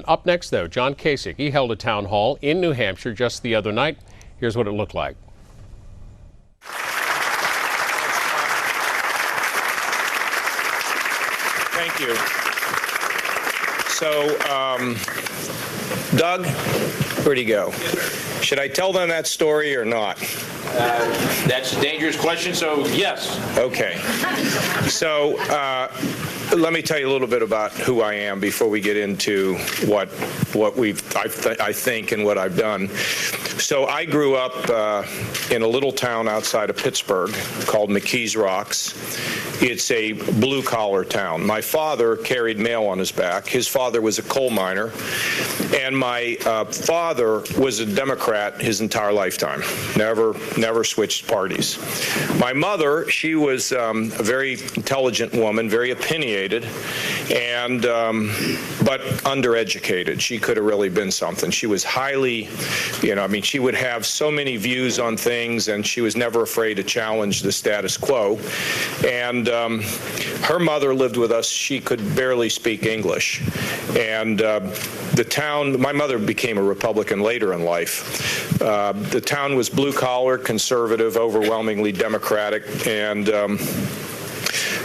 Up next, though, John Kasich. He held a town hall in New Hampshire just the other night. Here's what it looked like. Thank you. So, Doug, where'd he go? Should I tell them that story or not? That's a dangerous question, so yes. Okay. So let me tell you a little bit about who I am before we get into what I think and what I've done. So I grew up in a little town outside of Pittsburgh called McKees Rocks. It's a blue-collar town. My father carried mail on his back. His father was a coal miner, and my father was a Democrat his entire lifetime. Never switched parties. My mother, she was a very intelligent woman, very opinionated, and but undereducated. She could have really been something. She was highly, she would have so many views on things, and she was never afraid to challenge the status quo. And her mother lived with us. She could barely speak English. And the town, my mother became a Republican later in life. The town was blue-collar, conservative, overwhelmingly Democratic, and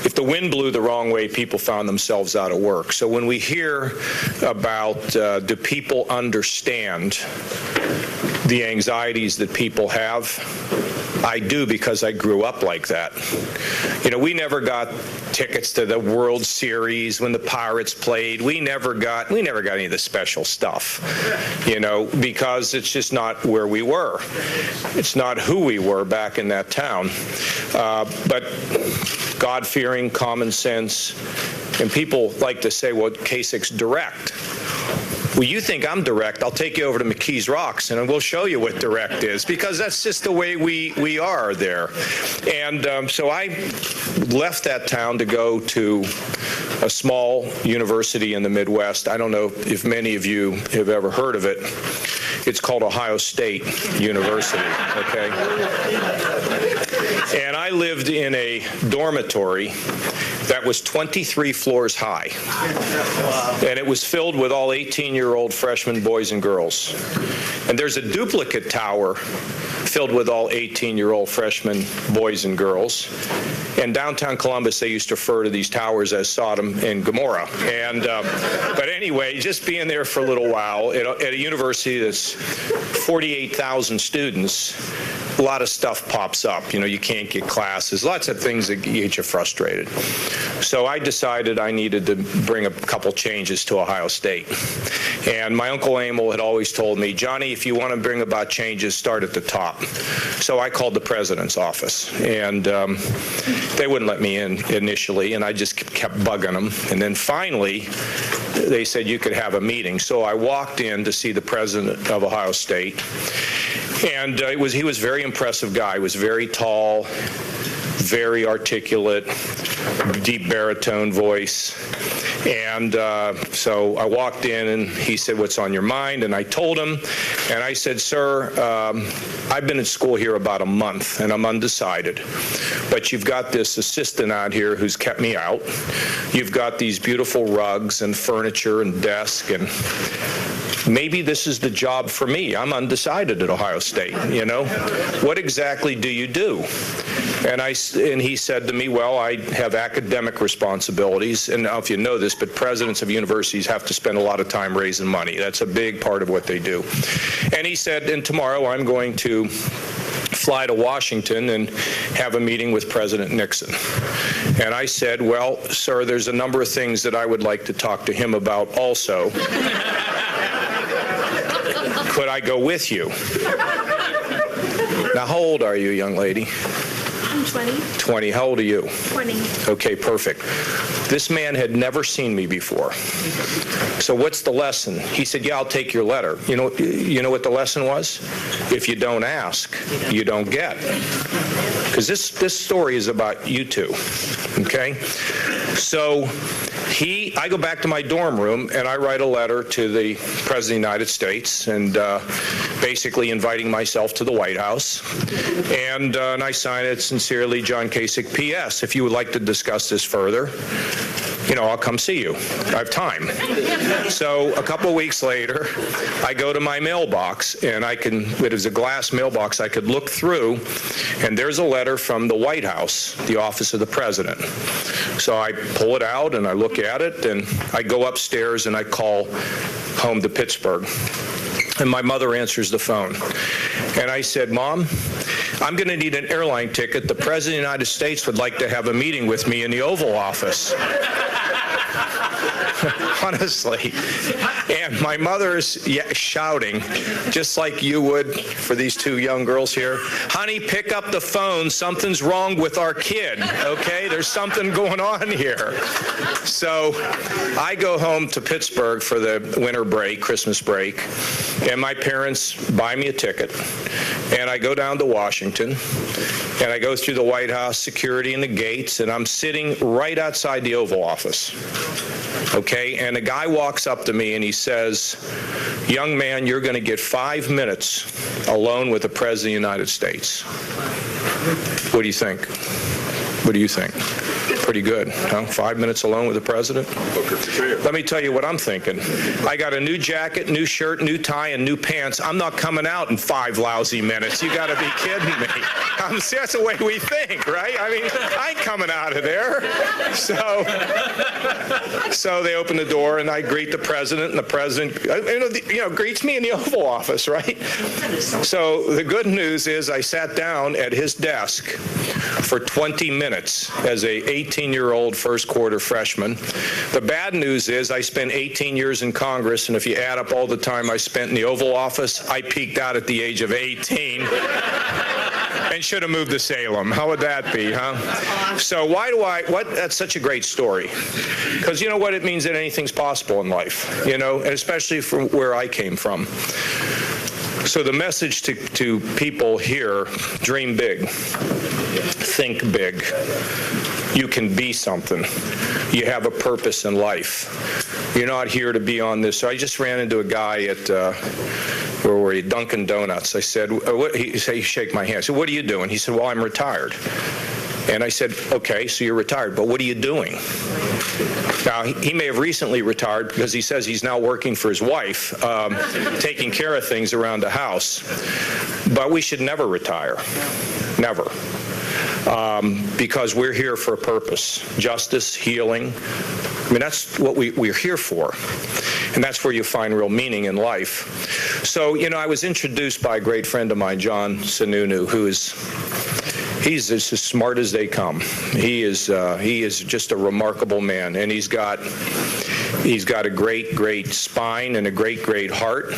if the wind blew the wrong way, people found themselves out of work. So when we hear about do people understand the anxieties that people have, I do, because I grew up like that. We never got tickets to the World Series when the Pirates played. We never got any of the special stuff, because it's just not where we were. It's not who we were back in that town. But God-fearing, common sense, and people like to say, well, Kasich's direct. Well, you think I'm direct, I'll take you over to McKees Rocks and we'll show you what direct is, because that's just the way we are there. And so I left that town to go to a small university in the Midwest. I don't know if many of you have ever heard of it. It's called Ohio State University, okay? And I lived in a dormitory that was 23 floors high. And it was filled with all 18-year-old freshman boys and girls. And there's a duplicate tower filled with all 18-year-old freshman boys and girls. In downtown Columbus, they used to refer to these towers as Sodom and Gomorrah. And but anyway, just being there for a little while at a university that's 48,000 students, a lot of stuff pops up. You can't get classes, lots of things that get you frustrated. So I decided I needed to bring a couple changes to Ohio State. And my Uncle Emil had always told me, Johnny, if you want to bring about changes, start at the top. So I called the president's office, and they wouldn't let me in initially, and I just kept bugging them. And then finally, they said you could have a meeting. So I walked in to see the president of Ohio State, and he was a very impressive guy. He was very tall, very articulate, deep baritone voice. And so I walked in, and he said, what's on your mind? And I told him, and I said, sir, I've been in school here about a month, and I'm undecided. But you've got this assistant out here who's kept me out. You've got these beautiful rugs and furniture and desk, and maybe this is the job for me. I'm undecided at Ohio State, What exactly do you do? And he said to me, well, I have academic responsibilities. And now if you know this, but presidents of universities have to spend a lot of time raising money. That's a big part of what they do. And he said, and tomorrow I'm going to fly to Washington and have a meeting with President Nixon. And I said, well, sir, there's a number of things that I would like to talk to him about also. Could I go with you? Now, how old are you, young lady? I'm 20. 20. How old are you? 20. Okay, perfect. This man had never seen me before. So what's the lesson? He said, yeah, I'll take your letter. You know what the lesson was? If you don't ask, you don't get. Because this story is about you two, okay? So I go back to my dorm room, and I write a letter to the President of the United States, and basically inviting myself to the White House. And I sign it, sincerely, John Kasich, P.S. If you would like to discuss this further, I'll come see you. I have time. So a couple of weeks later, I go to my mailbox, and it was a glass mailbox, I could look through, and there's a letter from the White House, the office of the president. So I pull it out, and I look at it, and I go upstairs, and I call home to Pittsburgh. And my mother answers the phone. And I said, Mom, I'm going to need an airline ticket. The President of the United States would like to have a meeting with me in the Oval Office. Honestly. And my mother's shouting, just like you would for these two young girls here, honey, pick up the phone. Something's wrong with our kid, okay? There's something going on here. So I go home to Pittsburgh for the winter break, Christmas break, and my parents buy me a ticket. And I go down to Washington, and I go through the White House security and the gates, and I'm sitting right outside the Oval Office. Okay, and a guy walks up to me and he says, young man, you're going to get 5 minutes alone with the President of the United States. What do you think? What do you think? Pretty good, huh? 5 minutes alone with the president? Let me tell you what I'm thinking. I got a new jacket, new shirt, new tie, and new pants. I'm not coming out in 5 lousy minutes. You got to be kidding me. That's the way we think, right? I mean, I ain't coming out of there. So they open the door, and I greet the president, and the president, greets me in the Oval Office, right? So the good news is I sat down at his desk for 20 minutes as a 18-year-old first quarter freshman. The bad news is I spent 18 years in Congress, and if you add up all the time I spent in the Oval Office, I peaked out at the age of 18 and should have moved to Salem. How would that be, huh? So that's such a great story. Because you know what? It means that anything's possible in life, and especially from where I came from. So the message to people here, dream big, think big. You can be something. You have a purpose in life. You're not here to be on this. So I just ran into a guy at, where were you, Dunkin' Donuts. I said, he shake my hand. I said, what are you doing? He said, well, I'm retired. And I said, okay, so you're retired, but what are you doing? Now, he may have recently retired because he says he's now working for his wife, taking care of things around the house. But we should never retire, never. Because we're here for a purpose, justice, healing. I mean, that's what we're here for. And that's where you find real meaning in life. So, I was introduced by a great friend of mine, John Sununu, he's as smart as they come. He is just a remarkable man, and he's got a great spine and a great heart.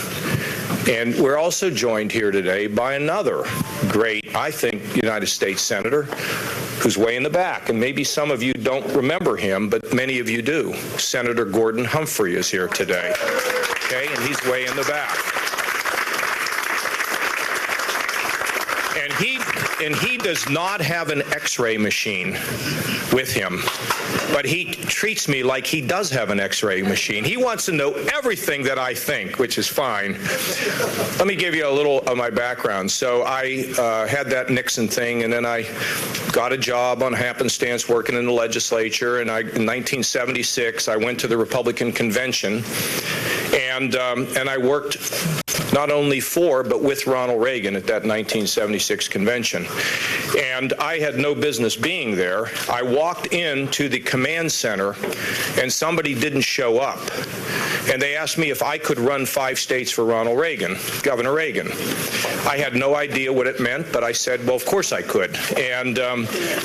And we're also joined here today by another great, I think, United States Senator who's way in the back. And maybe some of you don't remember him, but many of you do. Senator Gordon Humphrey is here today. Okay, and he's way in the back. And he does not have an X-ray machine with him, but he treats me like he does have an X-ray machine. He wants to know everything that I think, which is fine. Let me give you a little of my background. So I had that Nixon thing, and then I got a job on happenstance working in the legislature, and in 1976 I went to the Republican convention, and I worked not only for, but with Ronald Reagan at that 1976 convention. And I had no business being there. I walked into the command center, and somebody didn't show up. And they asked me if I could run 5 states for Ronald Reagan, Governor Reagan. I had no idea what it meant, but I said, well, of course I could. And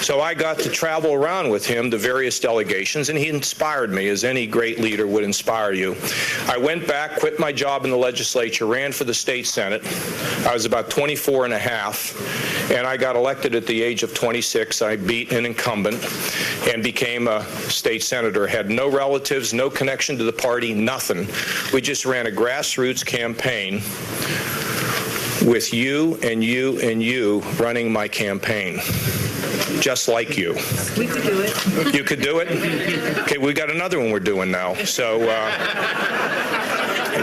so I got to travel around with him to various delegations, and he inspired me, as any great leader would inspire you. I went back, quit my job in the legislature, ran for the state senate. I was about 24 and a half, and I got elected at the age of 26. I beat an incumbent and became a state senator. Had no relatives, no connection to the party, nothing. We just ran a grassroots campaign with you and you and you running my campaign. Just like you. We could do it. You could do it? Okay, we got another one we're doing now. So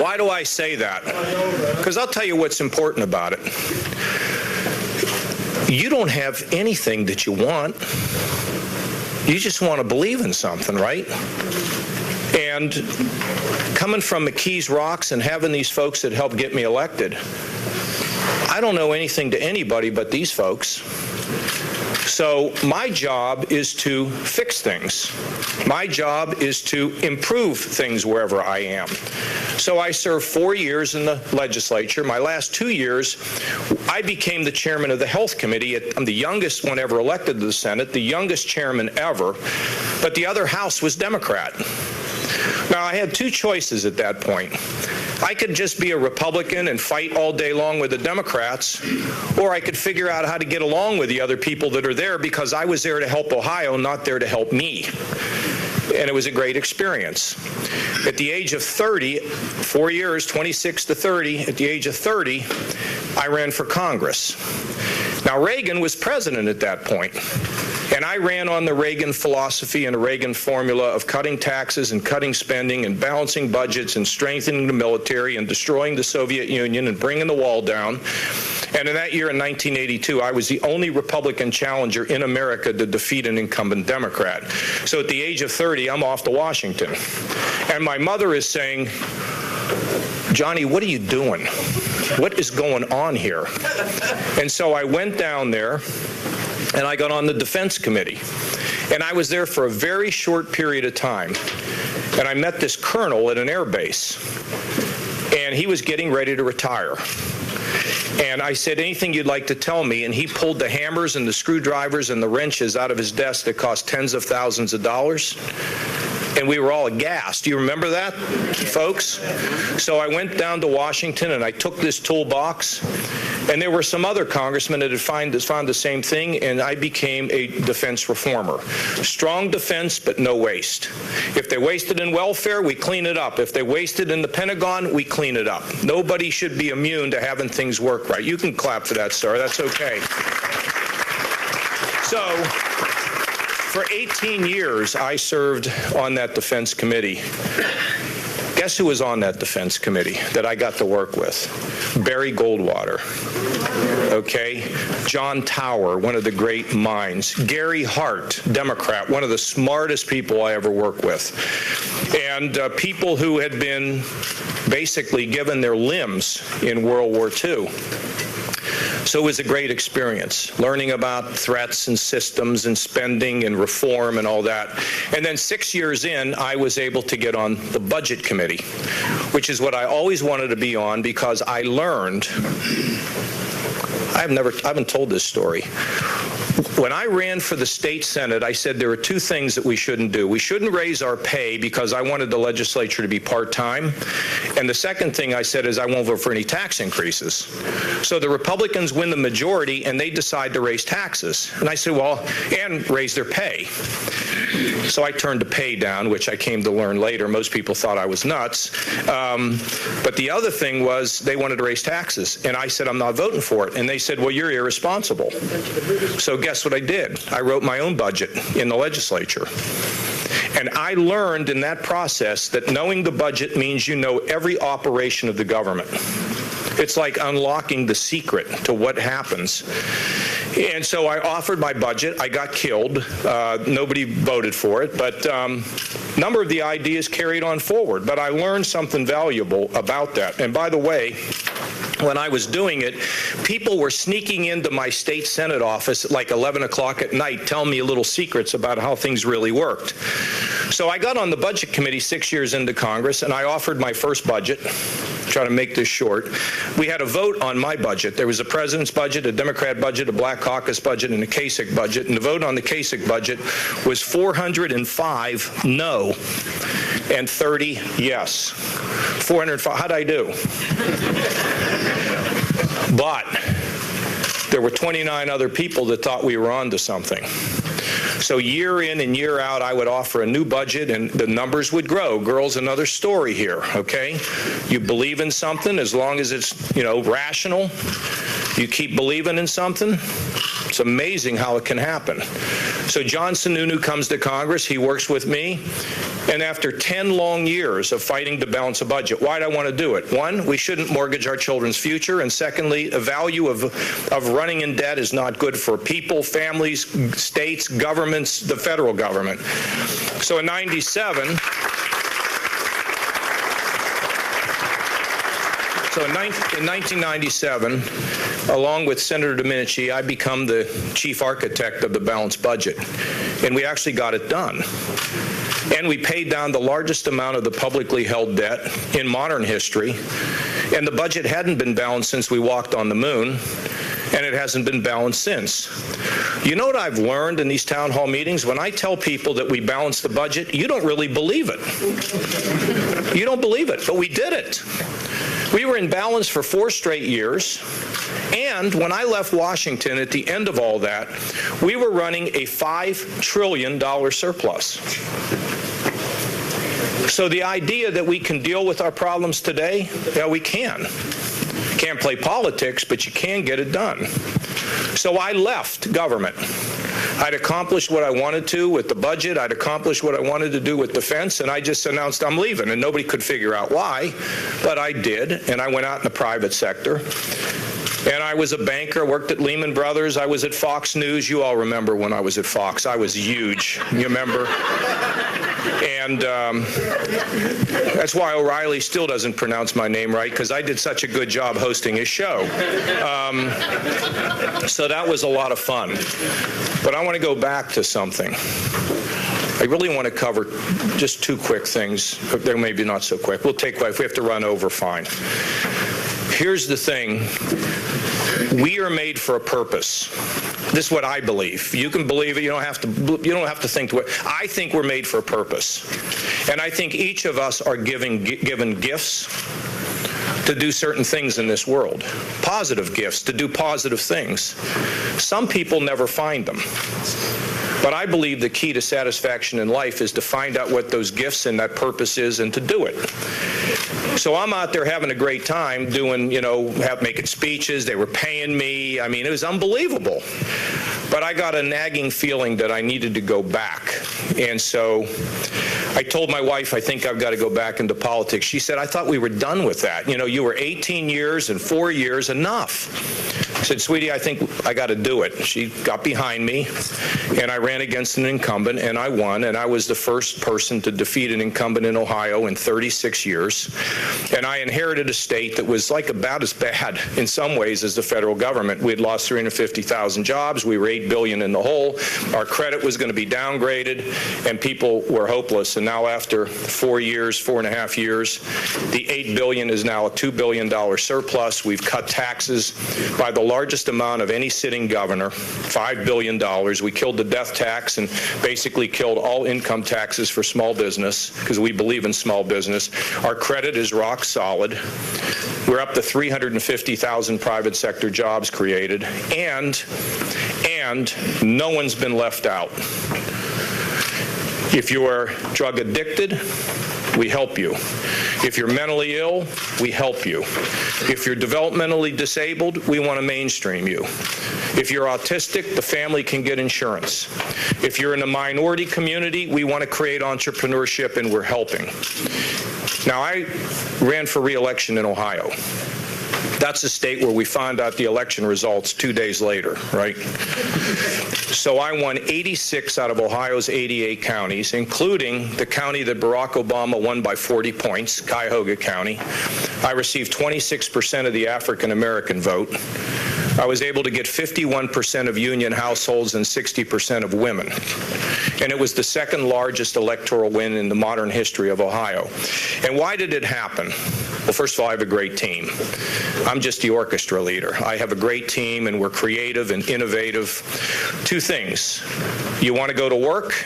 why do I say that? Because I'll tell you what's important about it. You don't have anything that you want. you just want to believe in something, right? And coming from McKees Rocks and having these folks that helped get me elected, I don't know anything to anybody but these folks. So my job is to fix things. My job is to improve things wherever I am. So I served 4 years in the legislature. My last 2 years, I became the chairman of the Health Committee. I'm the youngest one ever elected to the Senate, the youngest chairman ever, but the other house was Democrat. Now, I had two choices at that point. I could just be a Republican and fight all day long with the Democrats, or I could figure out how to get along with the other people that are there, because I was there to help Ohio, not there to help me. And it was a great experience. At the age of 30, 4 years, 26 to 30, at the age of 30, I ran for Congress. Now, Reagan was president at that point. And I ran on the Reagan philosophy and the Reagan formula of cutting taxes and cutting spending and balancing budgets and strengthening the military and destroying the Soviet Union and bringing the wall down. And in that year, in 1982, I was the only Republican challenger in America to defeat an incumbent Democrat. So at the age of 30, I'm off to Washington. And my mother is saying, Johnny, what are you doing? What is going on here? And so I went down there, and I got on the Defense Committee. And I was there for a very short period of time. And I met this colonel at an air base. And he was getting ready to retire. And I said, anything you'd like to tell me? And he pulled the hammers and the screwdrivers and the wrenches out of his desk that cost tens of thousands of dollars. And we were all aghast. Do you remember that, folks? So I went down to Washington and I took this toolbox, and there were some other congressmen that had found the same thing, and I became a defense reformer. Strong defense, but no waste. If they wasted in welfare, we clean it up. If they wasted in the Pentagon, we clean it up. Nobody should be immune to having things work right. You can clap for that, sir. That's okay. So, for 18 years, I served on that Defense Committee. Guess who was on that Defense Committee that I got to work with? Barry Goldwater, okay? John Tower, one of the great minds. Gary Hart, Democrat, one of the smartest people I ever worked with. And people who had been basically given their limbs in World War II. So it was a great experience, learning about threats and systems and spending and reform and all that. And then 6 years in, I was able to get on the Budget Committee, which is what I always wanted to be on, because I learned, I haven't told this story. When I ran for the state Senate, I said there are two things that we shouldn't do. We shouldn't raise our pay, because I wanted the legislature to be part-time. And the second thing I said is I won't vote for any tax increases. So the Republicans win the majority and they decide to raise taxes. And I said, well, and raise their pay. So I turned the pay down, which I came to learn later. Most people thought I was nuts. But the other thing was they wanted to raise taxes. And I said, I'm not voting for it. And they said, well, you're irresponsible. So guess what I did? I wrote my own budget in the legislature. And I learned in that process that knowing the budget means you know every operation of the government. It's like unlocking the secret to what happens. And so I offered my budget. I got killed. Nobody voted for it. But a number of the ideas carried on forward. But I learned something valuable about that. And by the way, when I was doing it, people were sneaking into my state Senate office at like 11 o'clock at night, telling me little secrets about how things really worked. So I got on the Budget Committee 6 years into Congress, and I offered my first budget. Try to make this short. We had a vote on my budget. There was a president's budget, a Democrat budget, a Black Caucus budget, and a Kasich budget. And the vote on the Kasich budget was 405 no and 30 yes. 405. How'd I do? But there were 29 other people that thought we were onto something. So year in and year out, I would offer a new budget, and the numbers would grow. Girls, another story here, okay? You believe in something, as long as it's, rational, you keep believing in something, it's amazing how it can happen. So John Sununu comes to Congress, he works with me, and after 10 long years of fighting to balance a budget, why do I want to do it? One, we shouldn't mortgage our children's future, and secondly, the value of running in debt is not good for people, families, states, governments, the federal government. So in 97, So in 1997, along with Senator Domenici, I become the chief architect of the balanced budget, and we actually got it done. And we paid down the largest amount of the publicly held debt in modern history, and the budget hadn't been balanced since we walked on the moon, and it hasn't been balanced since. You know what I've learned in these town hall meetings? When I tell people that we balanced the budget, you don't really believe it. You don't believe it, but we did it. We were in balance for 4 straight years, and when I left Washington at the end of all that, we were running a $5 trillion surplus. So the idea that we can deal with our problems today, yeah, we can. Can't play politics, but you can get it done. So I left government. I'd accomplished what I wanted to with the budget. I'd accomplished what I wanted to do with defense, and I just announced I'm leaving, and nobody could figure out why, but I did, and I went out in the private sector. And I was a banker, worked at Lehman Brothers. I was at Fox News. You all remember when I was at Fox. I was huge. You remember? And that's why O'Reilly still doesn't pronounce my name right, because I did such a good job hosting his show. So that was a lot of fun. But I want to go back to something. I really want to cover just 2 quick things. They're maybe not so quick. We'll take, if we have to run over, fine. Here's the thing. We are made for a purpose. This is what I believe. You can believe it. You don't have to think to it. I think we're made for a purpose. And I think each of us are given gifts to do certain things in this world. Positive gifts to do positive things. Some people never find them. But I believe the key to satisfaction in life is to find out what those gifts and that purpose is and to do it. So I'm out there having a great time doing, making speeches. They were paying me. I mean, it was unbelievable. But I got a nagging feeling that I needed to go back. And so I told my wife, I think I've got to go back into politics. She said, I thought we were done with that. You were 18 years and 4 years, enough. I said, sweetie, I think I got to do it. She got behind me, and I ran against an incumbent, and I won, and I was the first person to defeat an incumbent in Ohio in 36 years. And I inherited a state that was like about as bad in some ways as the federal government. We had lost 350,000 jobs. We were $8 billion in the hole. Our credit was going to be downgraded, and people were hopeless. And now after 4 years, 4.5 years, the $8 billion is now a $2 billion surplus. We've cut taxes by the largest amount of any sitting governor, $5 billion. We killed the death tax and basically killed all income taxes for small business because we believe in small business. Our credit is rock solid. We're up to 350,000 private sector jobs created, and no one's been left out. If you're drug addicted, we help you. If you're mentally ill, we help you. If you're developmentally disabled, we want to mainstream you. If you're autistic, the family can get insurance. If you're in a minority community, we want to create entrepreneurship, and we're helping. Now, I ran for re-election in Ohio. That's a state where we found out the election results 2 days later, right? So I won 86 out of Ohio's 88 counties, including the county that Barack Obama won by 40 points, Cuyahoga County. I received 26% of the African-American vote. I was able to get 51% of union households and 60% of women. And it was the second largest electoral win in the modern history of Ohio. And why did it happen? Well, first of all, I have a great team. I'm just the orchestra leader. I have a great team, and we're creative and innovative. 2 things. You want to go to work?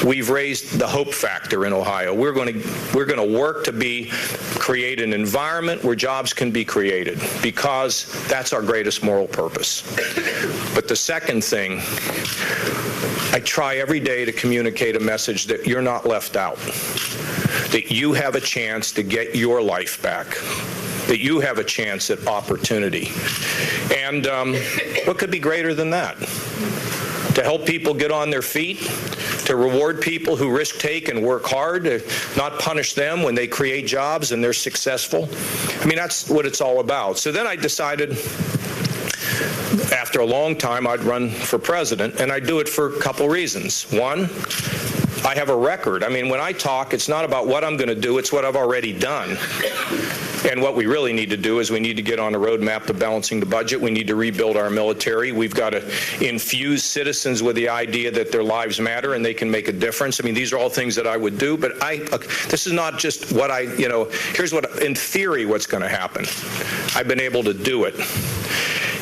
We've raised the hope factor in Ohio. We're going to work to create an environment where jobs can be created, because that's our greatest moral purpose. But the second thing, I try every day to communicate a message that you're not left out, that you have a chance to get your life back, that you have a chance at opportunity. And what could be greater than that? to help people get on their feet, to reward people who risk take and work hard, to not punish them when they create jobs and they're successful. I mean, that's what it's all about. So then I decided, after a long time, I'd run for president, and I'd do it for a couple reasons. One, I have a record. I mean, when I talk, it's not about what I'm going to do, it's what I've already done. And what we really need to do is we need to get on a roadmap to balancing the budget. We need to rebuild our military. We've got to infuse citizens with the idea that their lives matter and they can make a difference. I mean, these are all things that I would do, but this is not just what here's what, in theory, what's going to happen. I've been able to do it.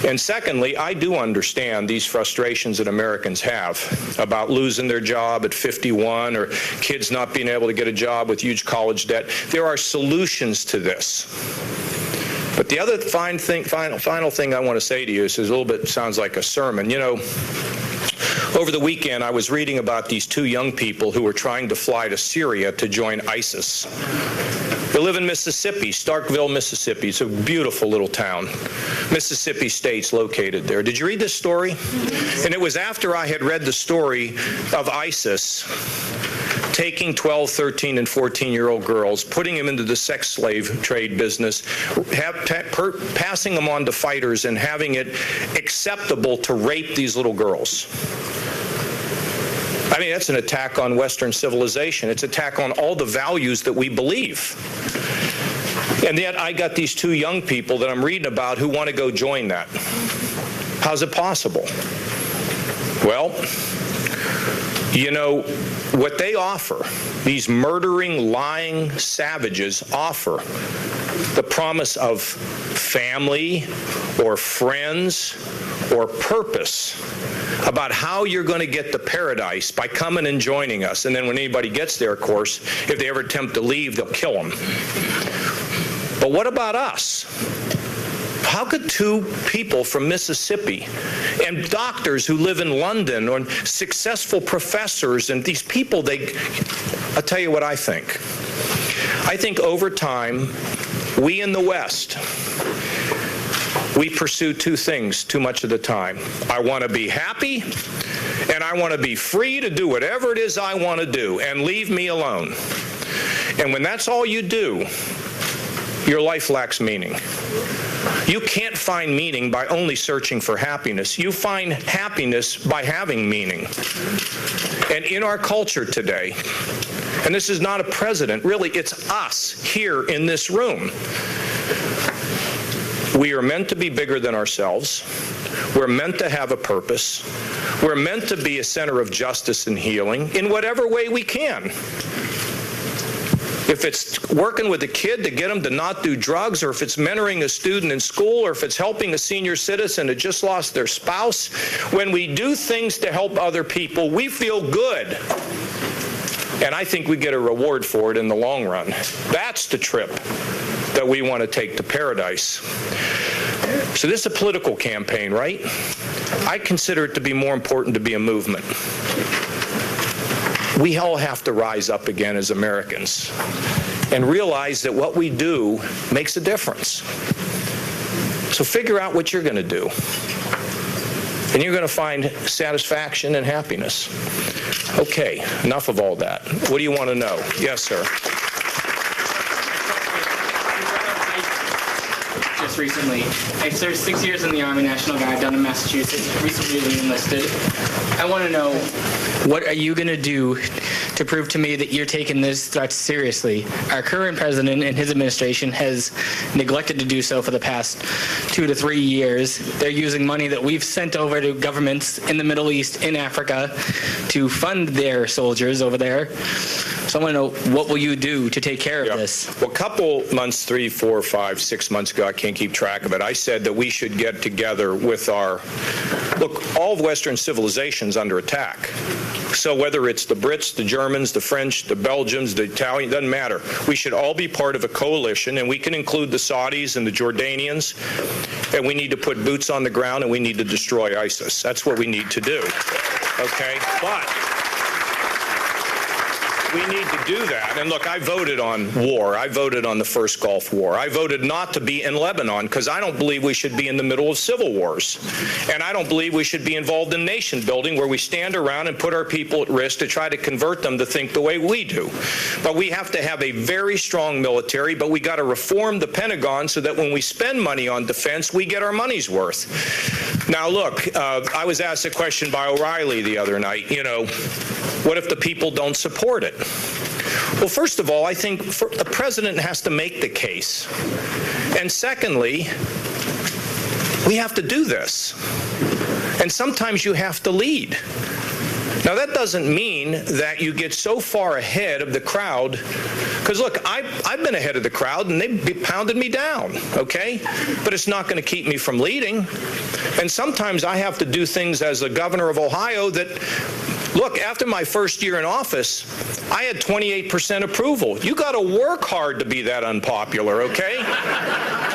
And secondly, I do understand these frustrations that Americans have about losing their job at 51 or kids not being able to get a job with huge college debt. There are solutions to this. But the other final thing I want to say to you is a little bit sounds like a sermon. You know, over the weekend I was reading about these two young people who were trying to fly to Syria to join ISIS. They live in Mississippi, Starkville, Mississippi. It's a beautiful little town. Mississippi State's located there. Did you read this story? And it was after I had read the story of ISIS taking 12, 13, and 14-year-old girls, putting them into the sex slave trade business, passing them on to fighters, and having it acceptable to rape these little girls. I mean, that's an attack on Western civilization. It's an attack on all the values that we believe. And yet I got these two young people that I'm reading about who want to go join that. How's it possible? Well, you know, what they offer, these murdering, lying savages offer the promise of family or friends or purpose about how you're going to get to paradise by coming and joining us. And then when anybody gets there, of course, if they ever attempt to leave, they'll kill them. But what about us? How could two people from Mississippi and doctors who live in London or successful professors and these people, I'll tell you what I think. I think over time, we in the West, we pursue two things too much of the time. I want to be happy, and I want to be free to do whatever it is I want to do, and leave me alone. And when that's all you do, your life lacks meaning. You can't find meaning by only searching for happiness. You find happiness by having meaning. And in our culture today, and this is not a president, really, it's us here in this room. We are meant to be bigger than ourselves. We're meant to have a purpose. We're meant to be a center of justice and healing in whatever way we can. If it's working with a kid to get them to not do drugs, or if it's mentoring a student in school, or if it's helping a senior citizen who just lost their spouse, when we do things to help other people, we feel good. And I think we get a reward for it in the long run. That's the trip that we want to take to paradise. So this is a political campaign, right? I consider it to be more important to be a movement. We all have to rise up again as Americans and realize that what we do makes a difference. So figure out what you're going to do. And you're going to find satisfaction and happiness. Okay, enough of all that. What do you want to know? Yes, sir. Just recently, I served 6 years in the Army National Guard down in Massachusetts, recently enlisted. I want to know, what are you going to do to prove to me that you're taking this threat seriously? Our current president and his administration has neglected to do so for the past 2 to 3 years. They're using money that we've sent over to governments in the Middle East, in Africa, to fund their soldiers over there. So I want to know, what will you do to take care of this? Well, a couple months, 3, 4, 5, 6 months ago, I can't keep track of it, I said that we should get together with all of Western civilization's under attack. So whether it's the Brits, the Germans, the French, the Belgians, the Italians, doesn't matter. We should all be part of a coalition, and we can include the Saudis and the Jordanians, and we need to put boots on the ground, and we need to destroy ISIS. That's what we need to do. Okay? But we need to do that. And look, I voted on war. I voted on the first Gulf War. I voted not to be in Lebanon because I don't believe we should be in the middle of civil wars. And I don't believe we should be involved in nation building where we stand around and put our people at risk to try to convert them to think the way we do. But we have to have a very strong military, but we got to reform the Pentagon so that when we spend money on defense, we get our money's worth. Now, look, I was asked a question by O'Reilly the other night, what if the people don't support it? Well, first of all, I think the president has to make the case. And secondly, we have to do this. And sometimes you have to lead. Now, that doesn't mean that you get so far ahead of the crowd, because, look, I've been ahead of the crowd, and they pounded me down, okay? But it's not going to keep me from leading. And sometimes I have to do things as the governor of Ohio that, look, after my first year in office, I had 28% approval. You got to work hard to be that unpopular, okay?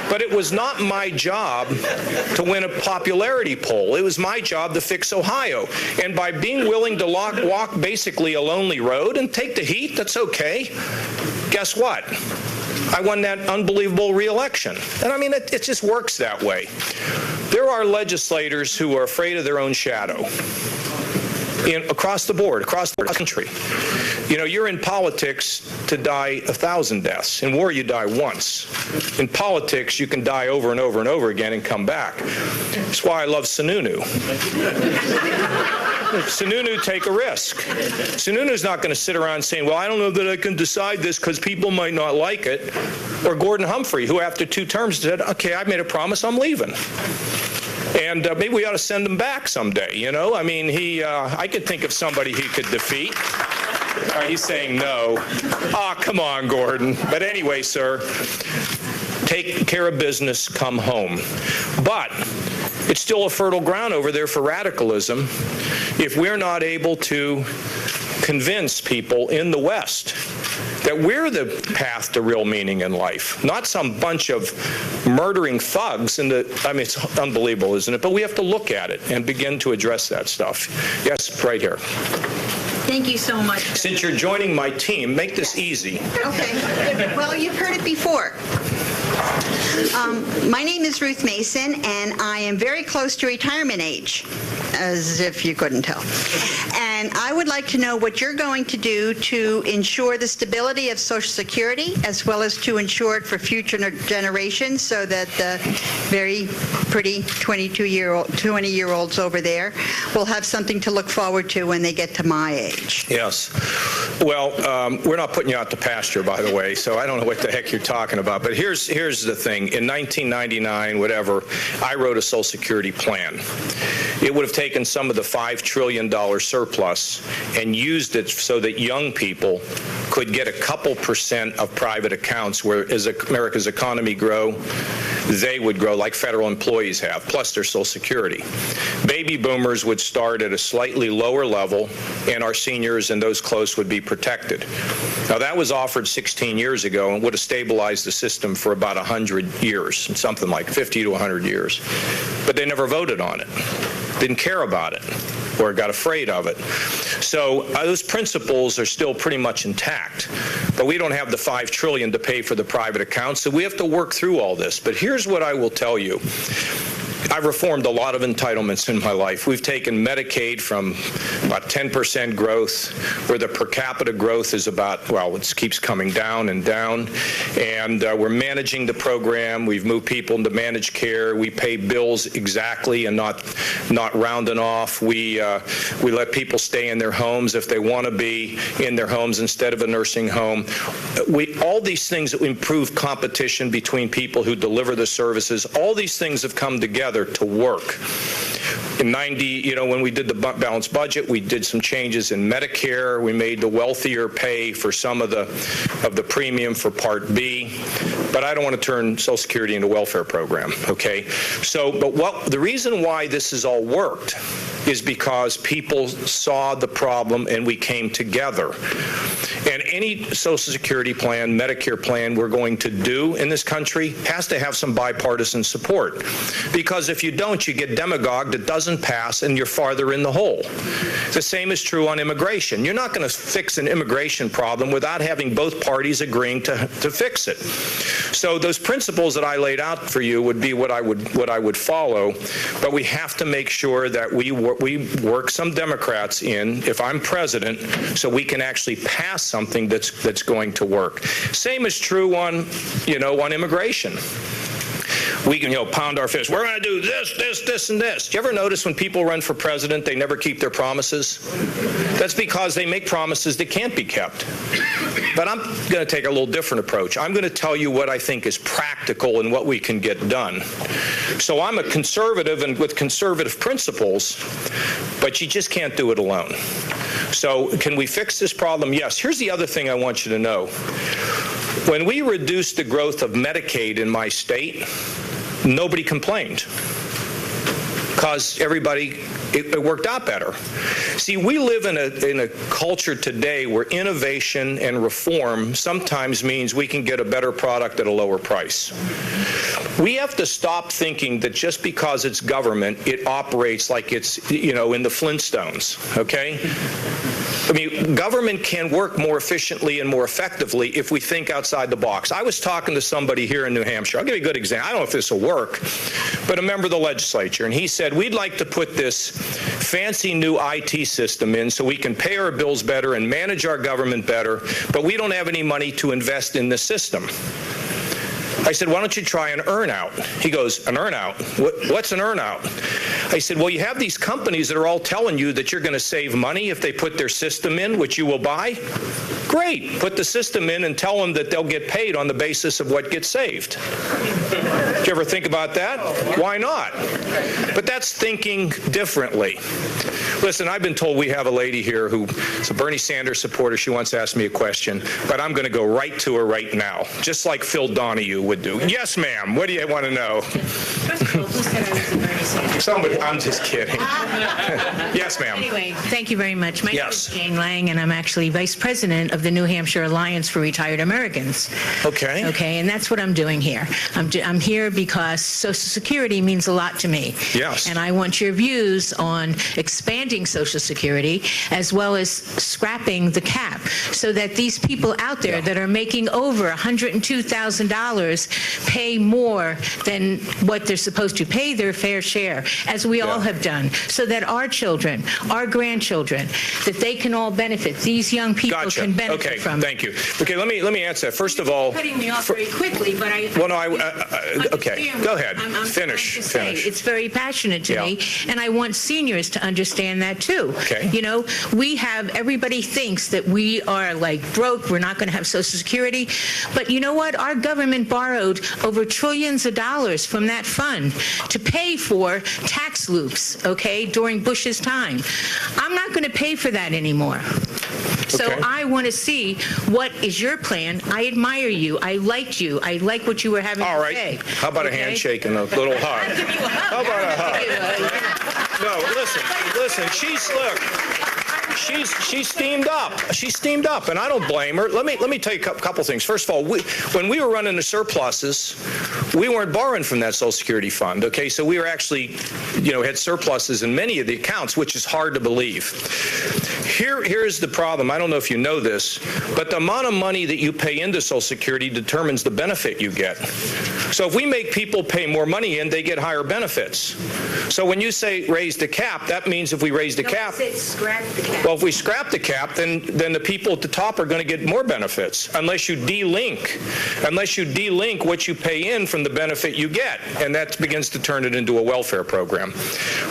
But it was not my job to win a popularity poll. It was my job to fix Ohio. And by being willing to walk basically a lonely road and take the heat, that's okay. Guess what? I won that unbelievable re-election. And I mean, it just works that way. There are legislators who are afraid of their own shadow. Across the board, across the country. You're in politics to die 1,000 deaths. In war, you die once. In politics, you can die over and over and over again and come back. That's why I love Sununu. Sununu, take a risk. Sununu's not going to sit around saying, well, I don't know that I can decide this because people might not like it. Or Gordon Humphrey, who after 2 terms said, okay, I've made a promise, I'm leaving. And maybe we ought to send him back someday, I mean, I could think of somebody he could defeat. He's saying no. Come on, Gordon. But anyway, sir, take care of business, come home. But it's still a fertile ground over there for radicalism if we're not able to convince people in the West that we're the path to real meaning in life, not some bunch of murdering thugs. I mean, it's unbelievable, isn't it? But we have to look at it and begin to address that stuff. Yes, right here. Thank you so much. Since you're joining my team, make this easy. Okay. Well, you've heard it before. My name is Ruth Mason, and I am very close to retirement age, as if you couldn't tell. And I would like to know what you're going to do to ensure the stability of Social Security, as well as to ensure it for future generations, so that the very pretty 20-year-olds over there will have something to look forward to when they get to my age. Yes. Well, we're not putting you out to pasture, by the way, so I don't know what the heck you're talking about. But here's the thing. In 1999, whatever, I wrote a Social Security plan. It would have taken some of the $5 trillion surplus and used it so that young people could get a couple % of private accounts where, as America's economy grow, they would grow like federal employees have, plus their Social Security. Baby boomers would start at a slightly lower level, and our seniors and those close would be protected. Now, that was offered 16 years ago and would have stabilized the system for about 100 years, something like 50 to 100 years. But they never voted on it, didn't care about it, or got afraid of it. So those principles are still pretty much intact. But we don't have the $5 trillion to pay for the private accounts, so we have to work through all this. But here's what I will tell you. I've reformed a lot of entitlements in my life. We've taken Medicaid from about 10% growth, where the per capita growth is about, well, it keeps coming down and down. And we're managing the program. We've moved people into managed care. We pay bills exactly and not rounding off. We let people stay in their homes if they want to be in their homes instead of a nursing home. All these things that improve competition between people who deliver the services, all these things have come together to work. In 90, when we did the balanced budget, we did some changes in Medicare. We made the wealthier pay for some of the premium for Part B. But I don't want to turn Social Security into a welfare program, okay? So, but the reason why this has all worked is because people saw the problem and we came together. And any Social Security plan, Medicare plan we're going to do in this country has to have some bipartisan support. Because if you don't, you get demagogued, it doesn't pass, and you're farther in the hole. The same is true on immigration. You're not going to fix an immigration problem without having both parties agreeing to fix it. So those principles that I laid out for you would be what I would follow, but we have to make sure that we work some Democrats in, if I'm president, so we can actually pass something that's going to work. Same is true on, on immigration. We can, pound our fist. We're going to do this, this, this, and this. Do you ever notice when people run for president, they never keep their promises? That's because they make promises that can't be kept. But I'm going to take a little different approach. I'm going to tell you what I think is practical and what we can get done. So I'm a conservative and with conservative principles, but you just can't do it alone. So can we fix this problem? Yes. Here's the other thing I want you to know. When we reduced the growth of Medicaid in my state, nobody complained because it worked out better. See, we live in a culture today where innovation and reform sometimes means we can get a better product at a lower price. We have to stop thinking that just because it's government, it operates like it's, in the Flintstones, okay? I mean, government can work more efficiently and more effectively if we think outside the box. I was talking to somebody here in New Hampshire. I'll give you a good example. I don't know if this will work, but a member of the legislature, and he said, we'd like to put this fancy new IT system in so we can pay our bills better and manage our government better, but we don't have any money to invest in the system. I said, why don't you try an earn-out? He goes, an earn-out? What's an earn-out? I said, well, you have these companies that are all telling you that you're going to save money if they put their system in, which you will buy. Great. Put the system in and tell them that they'll get paid on the basis of what gets saved. Did you ever think about that? Why not? But that's thinking differently. Listen, I've been told we have a lady here who's a Bernie Sanders supporter. She wants to ask me a question, but I'm going to go right to her right now, just like Phil Donahue would do. Yes, ma'am. What do you want to know? First of all, who said I was a Bernie Sanders? Somebody. I'm just kidding. Yes, ma'am. Anyway, thank you very much. My name Yes. is Jane Lang, and I'm actually vice president of the New Hampshire Alliance for Retired Americans. Okay. Okay, and that's what I'm doing here. I'm here because Social Security means a lot to me. Yes. And I want your views on expanding Social Security as well as scrapping the cap so that these people out there that are making over $102,000 pay more than what they're supposed to pay their fair share, as we all have done, so that our children, our grandchildren, that they can all benefit. These young people can benefit from it. Thank you. Okay, let me answer that. First of all, Cutting me off very quickly, but I... Well, no, okay, go ahead. Finish. It's very passionate to me, and I want seniors to understand that too. Okay. Everybody thinks that we are like broke, we're not going to have Social Security, but you know what? Our government borrowed over trillions of dollars from that fund to pay for tax loops, okay, during Bush's time. I'm not going to pay for that anymore. So Okay. I want to see what is your plan. I admire you. I liked you. I like what you were having All to right. say. How about a Okay? handshake and a little hug? I'll give you a hug. How about a I'll hug? give you a hug. No, listen, she's steamed up. She's steamed up, and I don't blame her. Let me tell you a couple things. First of all, when we were running the surpluses, we weren't borrowing from that Social Security fund, okay? So we were actually, had surpluses in many of the accounts, which is hard to believe. Here's the problem. I don't know if you know this, but the amount of money that you pay into Social Security determines the benefit you get. So if we make people pay more money in, they get higher benefits. So when you say raise the cap, that means if we raise the cap... No, I said scrap the cap. Well, if we scrap the cap, then the people at the top are going to get more benefits unless you de-link what you pay in from the benefit you get, and that begins to turn it into a welfare program.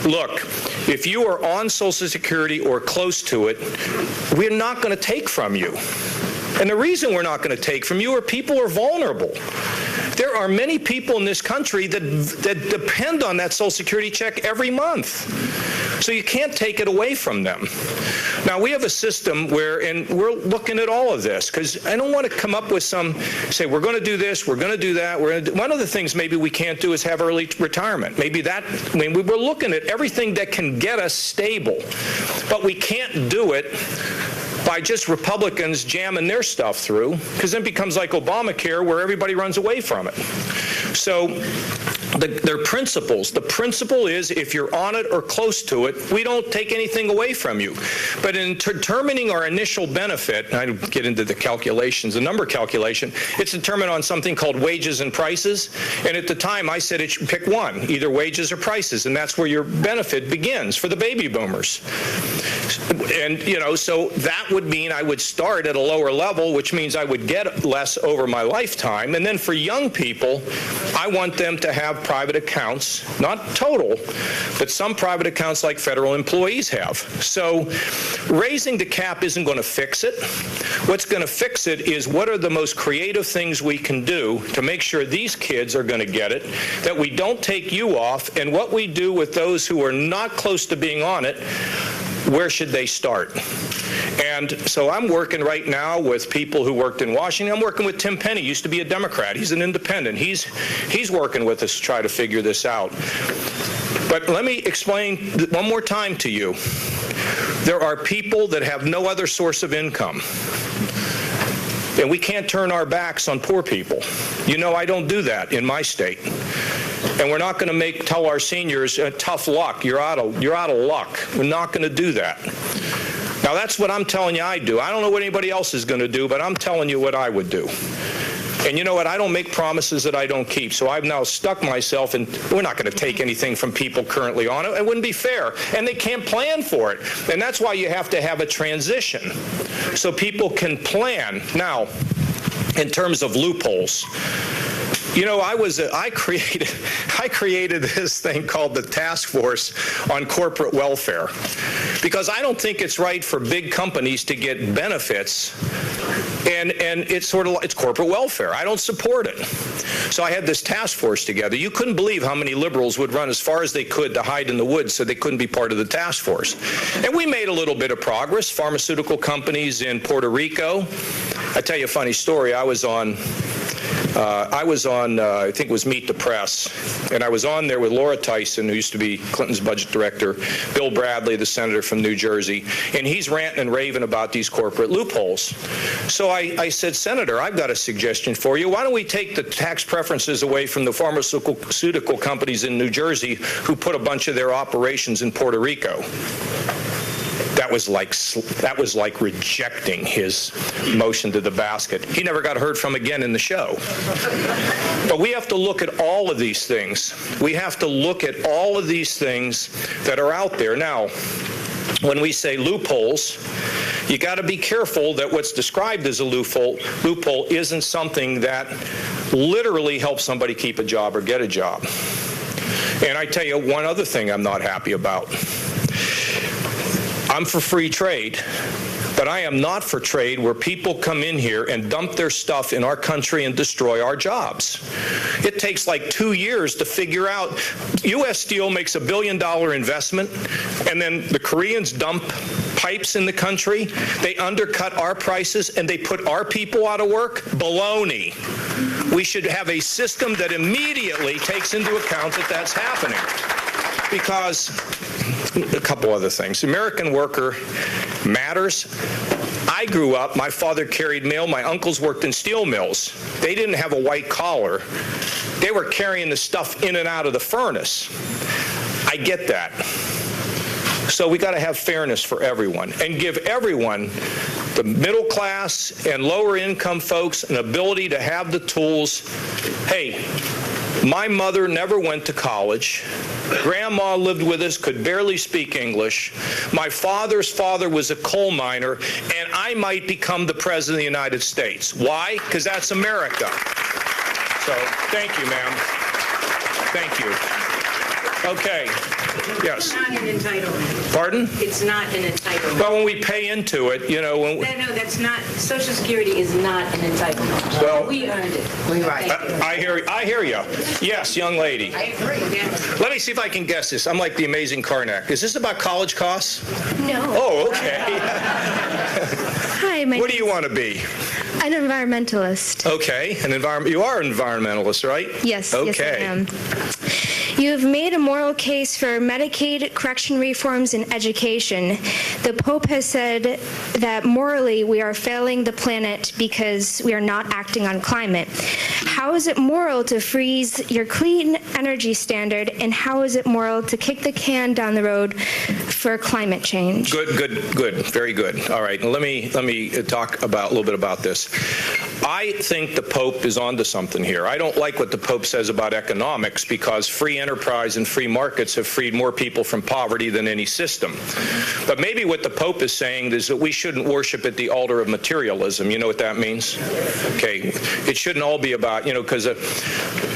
Look, if you are on Social Security or close to it, we're not going to take from you. And the reason we're not going to take from you are people are vulnerable. There are many people in this country that depend on that Social Security check every month. So you can't take it away from them. Now, we have a system where, and we're looking at all of this, because I don't want to come up with say, we're going to do this, we're going to do that. One of the things maybe we can't do is have early retirement. Maybe that, we're looking at everything that can get us stable, but we can't do it by just Republicans jamming their stuff through, because then it becomes like Obamacare where everybody runs away from it. So their principles. The principle is if you're on it or close to it, we don't take anything away from you. But in determining our initial benefit, and I don't get into the calculations, the number calculation, it's determined on something called wages and prices. And at the time I said it should pick one, either wages or prices, and that's where your benefit begins for the baby boomers. And, so that would mean I would start at a lower level, which means I would get less over my lifetime. And then for young people, I want them to have private accounts, not total, but some private accounts like federal employees have. So raising the cap isn't going to fix it. What's going to fix it is what are the most creative things we can do to make sure these kids are going to get it, that we don't take you off, and what we do with those who are not close to being on it, where should they start? And so I'm working right now with people who worked in Washington. I'm working with Tim Penny, used to be a Democrat. He's an independent. He's working with us to try to figure this out. But let me explain one more time to you. There are people that have no other source of income. And we can't turn our backs on poor people. I don't do that in my state. And we're not going to tell our seniors, tough luck, you're out of luck. We're not going to do that. Now, that's what I'm telling you I do. I don't know what anybody else is going to do, but I'm telling you what I would do. And you know what? I don't make promises that I don't keep. So I've now stuck myself, and we're not going to take anything from people currently on it. It wouldn't be fair. And they can't plan for it. And that's why you have to have a transition so people can plan. Now, in terms of loopholes, I created this thing called the Task Force on Corporate Welfare, because I don't think it's right for big companies to get benefits, and it's corporate welfare. I don't support it. So I had this task force together. You couldn't believe how many liberals would run as far as they could to hide in the woods so they couldn't be part of the task force. And we made a little bit of progress. Pharmaceutical companies in Puerto Rico. I tell you a funny story. I was on, I think it was Meet the Press, and I was on there with Laura Tyson, who used to be Clinton's budget director, Bill Bradley, the senator from New Jersey, and he's ranting and raving about these corporate loopholes. So I said, Senator, I've got a suggestion for you. Why don't we take the tax preferences away from the pharmaceutical companies in New Jersey who put a bunch of their operations in Puerto Rico? That was like rejecting his motion to the basket. He never got heard from again in the show. But we have to look at all of these things. We have to look at all of these things that are out there. Now, when we say loopholes, you got to be careful that what's described as a loophole isn't something that literally helps somebody keep a job or get a job. And I tell you one other thing I'm not happy about. I'm for free trade, but I am not for trade where people come in here and dump their stuff in our country and destroy our jobs. It takes like 2 years to figure out. U.S. Steel makes $1 billion investment, and then the Koreans dump pipes in the country. They undercut our prices, and they put our people out of work. Baloney. We should have a system that immediately takes into account that that's happening. Because a couple other things. American worker matters. I grew up, my father carried mail, my uncles worked in steel mills. They didn't have a white collar. They were carrying the stuff in and out of the furnace. I get that. So we got to have fairness for everyone and give everyone, the middle class and lower income folks, an ability to have the tools. Hey, my mother never went to college. Grandma lived with us, could barely speak English. My father's father was a coal miner, and I might become the President of the United States. Why? Because that's America. So, thank you, ma'am. Thank you. Okay. Yes. It's not an entitlement. Pardon? It's not an entitlement. Well, when we pay into it, you know, when No, that's not, Social Security is not an entitlement. Well- We earned it. Thank you. I hear you. Yes, young lady. I agree, yeah. Let me see if I can guess this. I'm like the Amazing Karnak. Is this about college costs? No. Oh, okay. Hi, What do you want to be? I'm an environmentalist. Okay, you are an environmentalist, right? Yes, Okay. yes, I am. You have made a moral case for Medicaid, correction reforms, and education. The Pope has said that morally we are failing the planet because we are not acting on climate. How is it moral to freeze your clean energy standard, and how is it moral to kick the can down the road for climate change? Good, very good. All right, let me talk about a little bit about this. I think the Pope is onto something here. I don't like what the Pope says about economics because free enterprise and free markets have freed more people from poverty than any system. But maybe what the Pope is saying is that we shouldn't worship at the altar of materialism. You know what that means? Okay, it shouldn't all be about, you know, because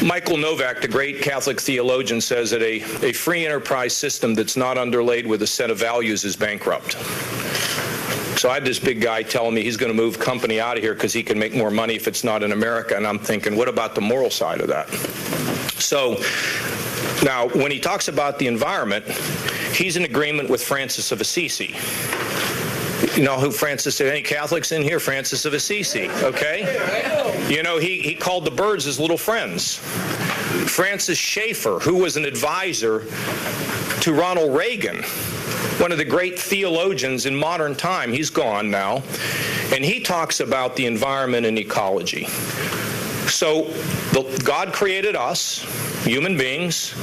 Michael Novak, the great Catholic theologian, says that a free enterprise system that's not underlaid with a set of values is bankrupt. So I had this big guy telling me he's going to move company out of here because he can make more money if it's not in America. And I'm thinking, what about the moral side of that? So now, when he talks about the environment, he's in agreement with Francis of Assisi. You know who Francis is? Any Catholics in here? Francis of Assisi, okay? You know, he called the birds his little friends. Francis Schaeffer, who was an advisor to Ronald Reagan, one of the great theologians in modern time. He's gone now. And he talks about the environment and ecology. So God created us, human beings,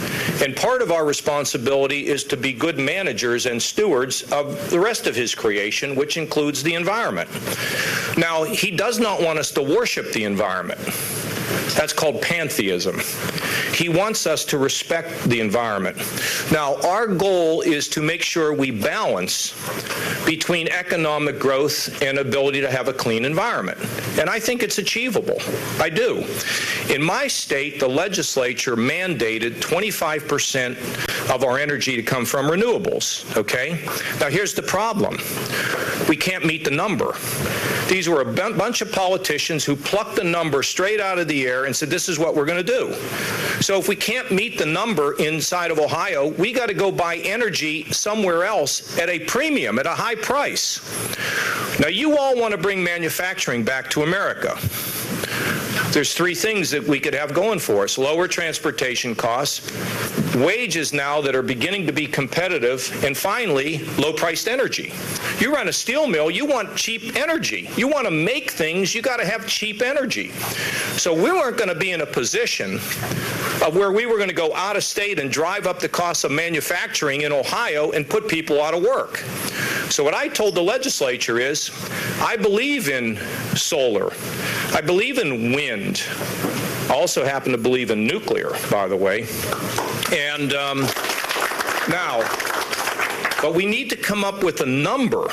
and part of our responsibility is to be good managers and stewards of the rest of his creation, which includes the environment. Now, he does not want us to worship the environment. That's called pantheism. He wants us to respect the environment. Now, our goal is to make sure we balance between economic growth and ability to have a clean environment. And I think it's achievable. I do. In my state, the legislature mandated 25% of our energy to come from renewables, okay? Now, here's the problem. We can't meet the number. These were a bunch of politicians who plucked the number straight out of the air and said, this is what we're going to do. So if we can't meet the number inside of Ohio, we got to go buy energy somewhere else at a premium, at a high price. Now, you all want to bring manufacturing back to America. There's three things that we could have going for us: lower transportation costs, wages now that are beginning to be competitive, and finally, low-priced energy. You run a steel mill, you want cheap energy. You want to make things, you got to have cheap energy. So we weren't going to be in a position of where we were going to go out of state and drive up the cost of manufacturing in Ohio and put people out of work. So what I told the legislature is, I believe in solar. I believe in wind. I also happen to believe in nuclear, by the way. And now, but we need to come up with a number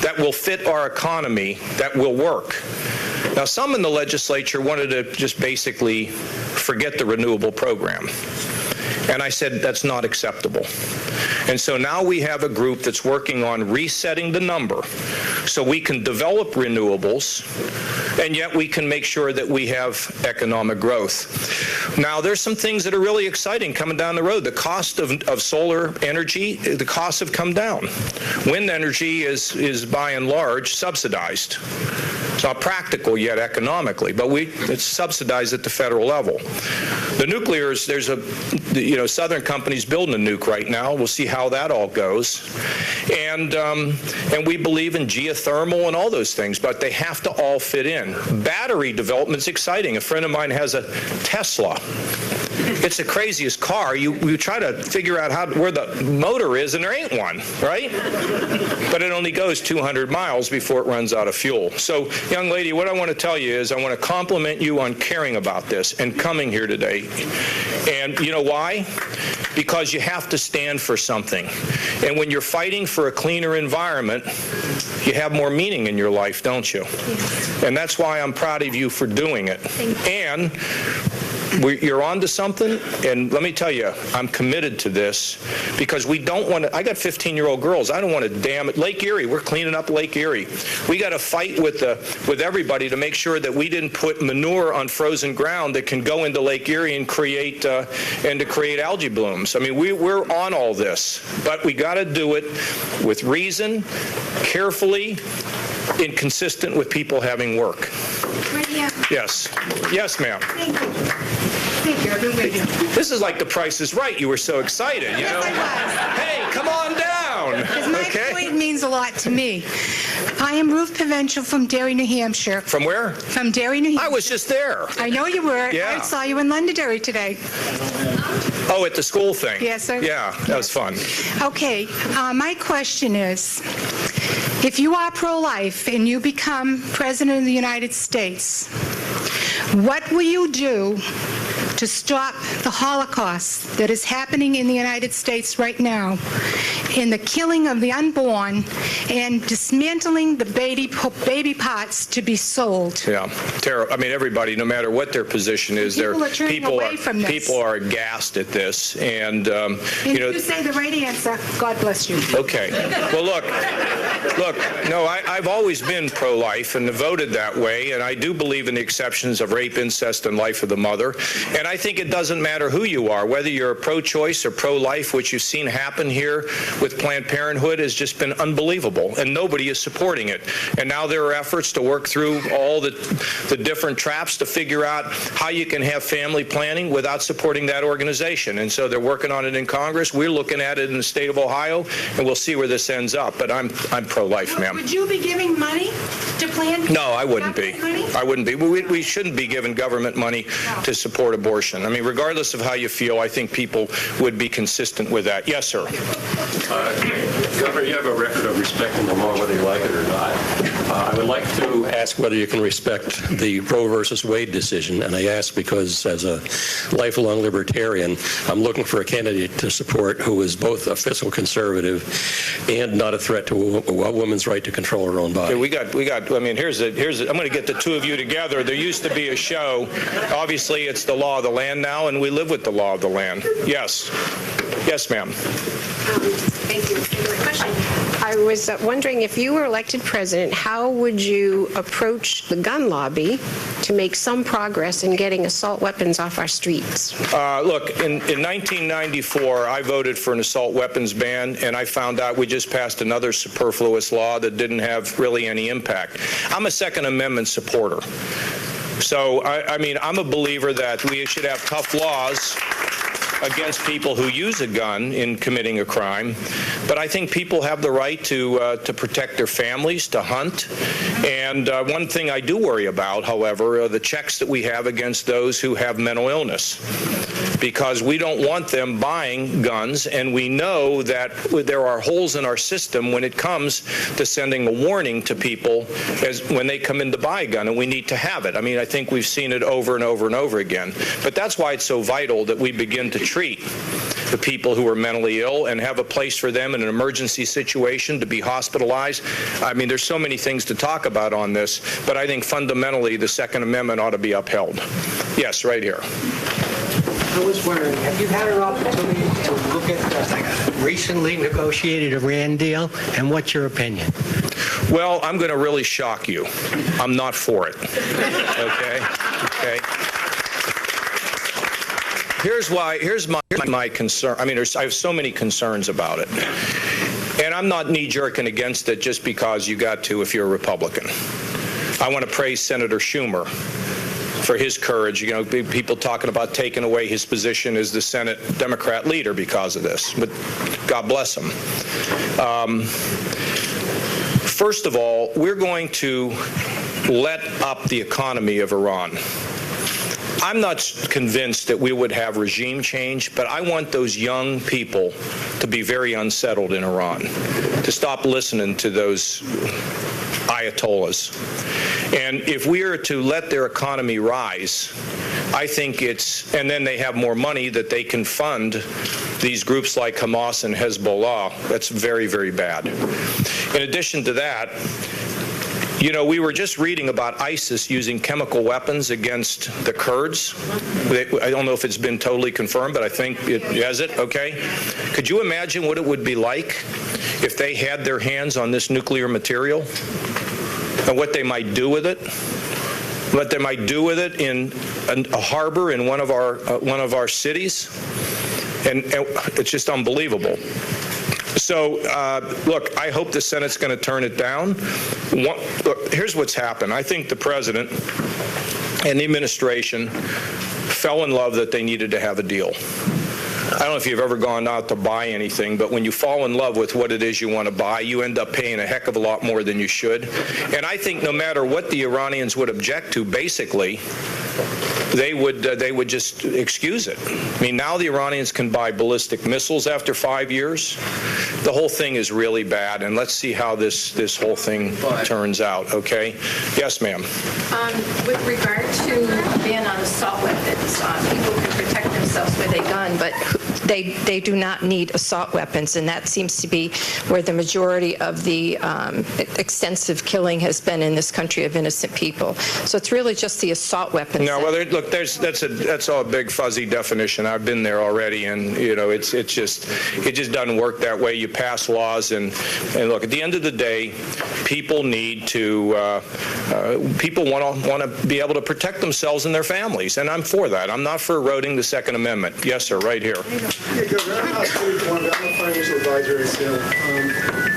that will fit our economy, that will work. Now, some in the legislature wanted to just basically forget the renewable program. And I said, that's not acceptable. And so now we have a group that's working on resetting the number so we can develop renewables, and yet we can make sure that we have economic growth. Now, there's some things that are really exciting coming down the road. The cost of solar energy, the costs have come down. Wind energy is by and large subsidized. It's not practical yet economically, but it's subsidized at the federal level. The nuclears, there's Southern companies building a nuke right now. We'll see how that all goes. And we believe in geothermal and all those things, but they have to all fit in. Battery development's exciting. A friend of mine has a Tesla. It's the craziest car. You try to figure out where the motor is, and there ain't one, right? But it only goes 200 miles before it runs out of fuel. So, young lady, what I want to tell you is I want to compliment you on caring about this and coming here today. And you know why? Because you have to stand for something. And when you're fighting for a cleaner environment, you have more meaning in your life, don't you? Yes. And that's why I'm proud of you for doing it. Thank you. And you're on to something, and let me tell you, I'm committed to this because we don't want to. I got 15-year-old girls. I don't want to damn it. Lake Erie, we're cleaning up Lake Erie. We got to fight with everybody to make sure that we didn't put manure on frozen ground that can go into Lake Erie and create algae blooms. I mean, we're on all this, but we got to do it with reason, carefully, and consistent with people having work. Yes. Yes, ma'am. Thank you. I've been waiting. This is like The Price is Right. You were so excited, you know? Yes, I was. Hey, come on down. Because my point means a lot to me. I am Ruth Provenchal from Derry, New Hampshire. From where? From Derry, New Hampshire. I was just there. I know you were. Yeah. I saw you in Londonderry today. Oh, at the school thing? Yes, sir. Yeah, that was fun. Okay. My question is, if you are pro-life and you become President of the United States, what will you do to stop the Holocaust that is happening in the United States right now, in the killing of the unborn and dismantling the baby pots to be sold? Yeah, terrible. I mean, everybody, no matter what their position is, people are aghast at this, and you say the right answer, God bless you. Okay. Well, look. No, I've always been pro-life and voted that way, and I do believe in the exceptions of rape, incest, and life of the mother. And I think it doesn't matter who you are, whether you're pro-choice or pro-life. What you've seen happen here with Planned Parenthood has just been unbelievable, and nobody is supporting it. And now there are efforts to work through all the different traps to figure out how you can have family planning without supporting that organization. And so they're working on it in Congress. We're looking at it in the state of Ohio, and we'll see where this ends up. But I'm pro-life, ma'am. Would you be giving money to Planned Parenthood? No, I wouldn't be. I wouldn't be. We shouldn't be giving government money to support abortion. I mean, regardless of how you feel, I think people would be consistent with that. Yes, sir. Governor, you have a record of respecting the law, whether you like it or not. I would like to ask whether you can respect the Roe versus Wade decision, and I ask because as a lifelong libertarian, I'm looking for a candidate to support who is both a fiscal conservative and not a threat to a woman's right to control her own body. We got. I mean, here's I'm going to get the two of you together. There used to be a show. Obviously, it's the law of the land now, and we live with the law of the land. Yes. Yes, ma'am. Thank you for the question. I was wondering, if you were elected president, how would you approach the gun lobby to make some progress in getting assault weapons off our streets? Look, in 1994, I voted for an assault weapons ban, and I found out we just passed another superfluous law that didn't have really any impact. I'm a Second Amendment supporter. So, I mean, I'm a believer that we should have tough laws against people who use a gun in committing a crime, but I think people have the right to protect their families, to hunt. And one thing I do worry about, however, are the checks that we have against those who have mental illness, because we don't want them buying guns, and we know that there are holes in our system when it comes to sending a warning to people when they come in to buy a gun, and we need to have it. I mean, I think we've seen it over and over and over again. But that's why it's so vital that we begin to treat the people who are mentally ill and have a place for them in an emergency situation to be hospitalized. I mean, there's so many things to talk about on this, but I think fundamentally the Second Amendment ought to be upheld. Yes, right here. I was wondering, have you had an opportunity to look at the recently negotiated Iran deal, and what's your opinion? Well, I'm going to really shock you. I'm not for it. Okay? Okay. Here's my concern. I mean, I have so many concerns about it. And I'm not knee-jerking against it just because you got to if you're a Republican. I want to praise Senator Schumer for his courage. You know, people talking about taking away his position as the Senate Democrat leader because of this. But God bless him. First of all, we're going to let up the economy of Iran. I'm not convinced that we would have regime change, but I want those young people to be very unsettled in Iran, to stop listening to those ayatollahs. And if we are to let their economy rise, I think and then they have more money that they can fund these groups like Hamas and Hezbollah. That's very, very bad. In addition to that, You know, we were just reading about ISIS using chemical weapons against the Kurds. I don't know if it's been totally confirmed, but I think it has it, okay? Could you imagine what it would be like if they had their hands on this nuclear material and what they might do with it? What they might do with it in a harbor in one of our cities? And it's just unbelievable. So, look, I hope the Senate's going to turn it down. Look, here's what's happened. I think the president and the administration fell in love that they needed to have a deal. I don't know if you've ever gone out to buy anything, but when you fall in love with what it is you want to buy, you end up paying a heck of a lot more than you should. And I think no matter what the Iranians would object to, basically, they would just excuse it. I mean, now the Iranians can buy ballistic missiles after 5 years. The whole thing is really bad, and let's see how this whole thing turns out, okay? Yes, ma'am. With regard to ban on assault weapons, people can protect themselves with a gun, but they do not need assault weapons, and that seems to be where the majority of the extensive killing has been in this country of innocent people. So it's really just the assault weapons. No, well, look, that's all a big fuzzy definition. I've been there already, and you know, it just doesn't work that way. You pass laws, and look, at the end of the day, people need to people want to be able to protect themselves and their families, and I'm for that. I'm not for eroding the Second Amendment. Yes, sir, right here. Yeah, Governor, I'm a financial advisor at Salem.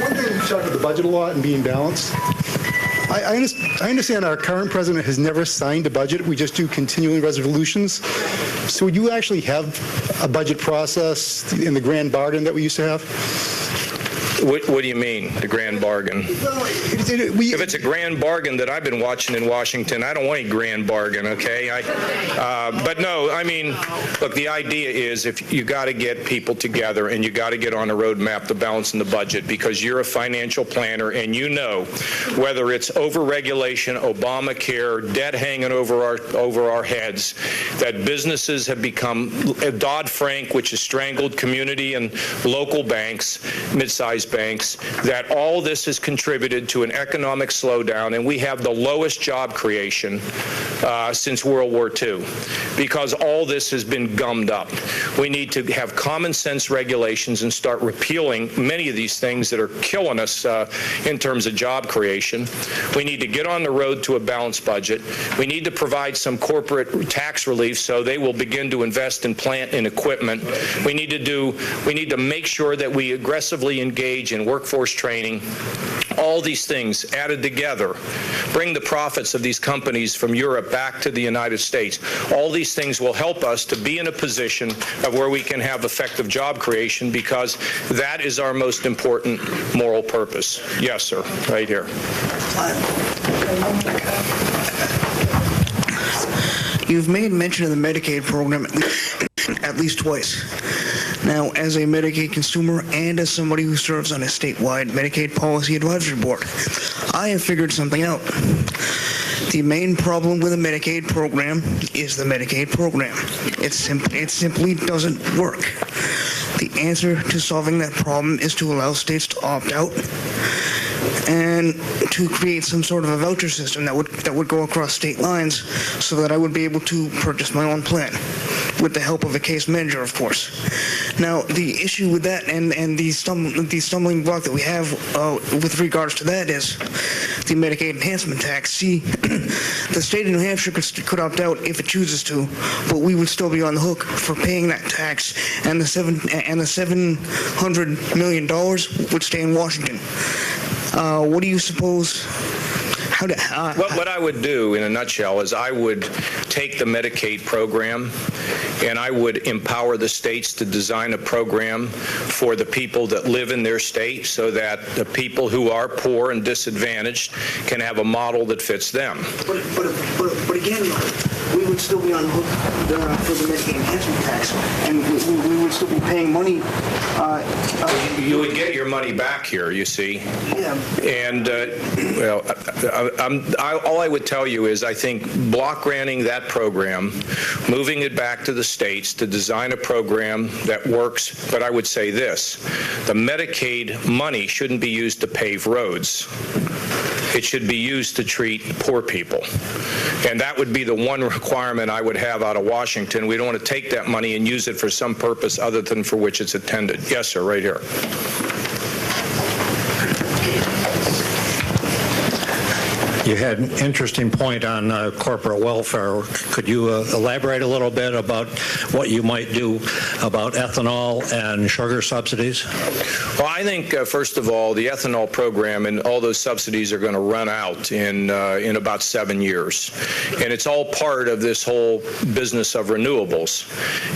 One thing we talk about the budget a lot and being balanced. I understand our current president has never signed a budget. We just do continuing resolutions. So would you actually have a budget process in the grand bargain that we used to have? What do you mean, the grand bargain? Well, if it's a grand bargain that I've been watching in Washington, I don't want a grand bargain, okay? But no, I mean, look, the idea is if you got to get people together and you got to get on a roadmap to balance in the budget because you're a financial planner and you know whether it's overregulation, Obamacare, debt hanging over our heads, that businesses have become Dodd-Frank, which has strangled community and local banks, mid-sized banks, that all this has contributed to an economic slowdown, and we have the lowest job creation since World War II because all this has been gummed up. We need to have common sense regulations and start repealing many of these things that are killing us in terms of job creation. We need to get on the road to a balanced budget. We need to provide some corporate tax relief so they will begin to invest in plant and equipment. We need to make sure that we aggressively engage in workforce training. All these things added together bring the profits of these companies from Europe back to the United States. All these things will help us to be in a position of where we can have effective job creation because that is our most important moral purpose. Yes, sir, right here. You've made mention of the Medicaid program at least twice. Now, as a Medicaid consumer and as somebody who serves on a statewide Medicaid Policy Advisory Board, I have figured something out. The main problem with the Medicaid program is the Medicaid program. It simply doesn't work. The answer to solving that problem is to allow states to opt out and to create some sort of a voucher system that would go across state lines so that I would be able to purchase my own plan with the help of a case manager, of course. Now, the issue with that and the stumbling block that we have with regards to that is the Medicaid enhancement tax. See, the state of New Hampshire could opt out if it chooses to, but we would still be on the hook for paying that tax, and the $700 million would stay in Washington. What do you suppose? What I would do, in a nutshell, is I would take the Medicaid program and I would empower the states to design a program for the people that live in their state so that the people who are poor and disadvantaged can have a model that fits them. But again, we would still be on the hook for the Medicaid enhancement tax, and we would still be paying money. You would get your money back here, you see. Yeah. And, all I would tell you is I think block granting that program, moving it back to the states to design a program that works, but I would say this, the Medicaid money shouldn't be used to pave roads. It should be used to treat poor people. And that would be the one requirement I would have out of Washington. We don't want to take that money and use it for some purpose other than for which it's intended. Yes, sir, right here. You had an interesting point on corporate welfare. Could you elaborate a little bit about what you might do about ethanol and sugar subsidies? Well, I think, first of all, the ethanol program and all those subsidies are going to run out in about 7 years. And it's all part of this whole business of renewables.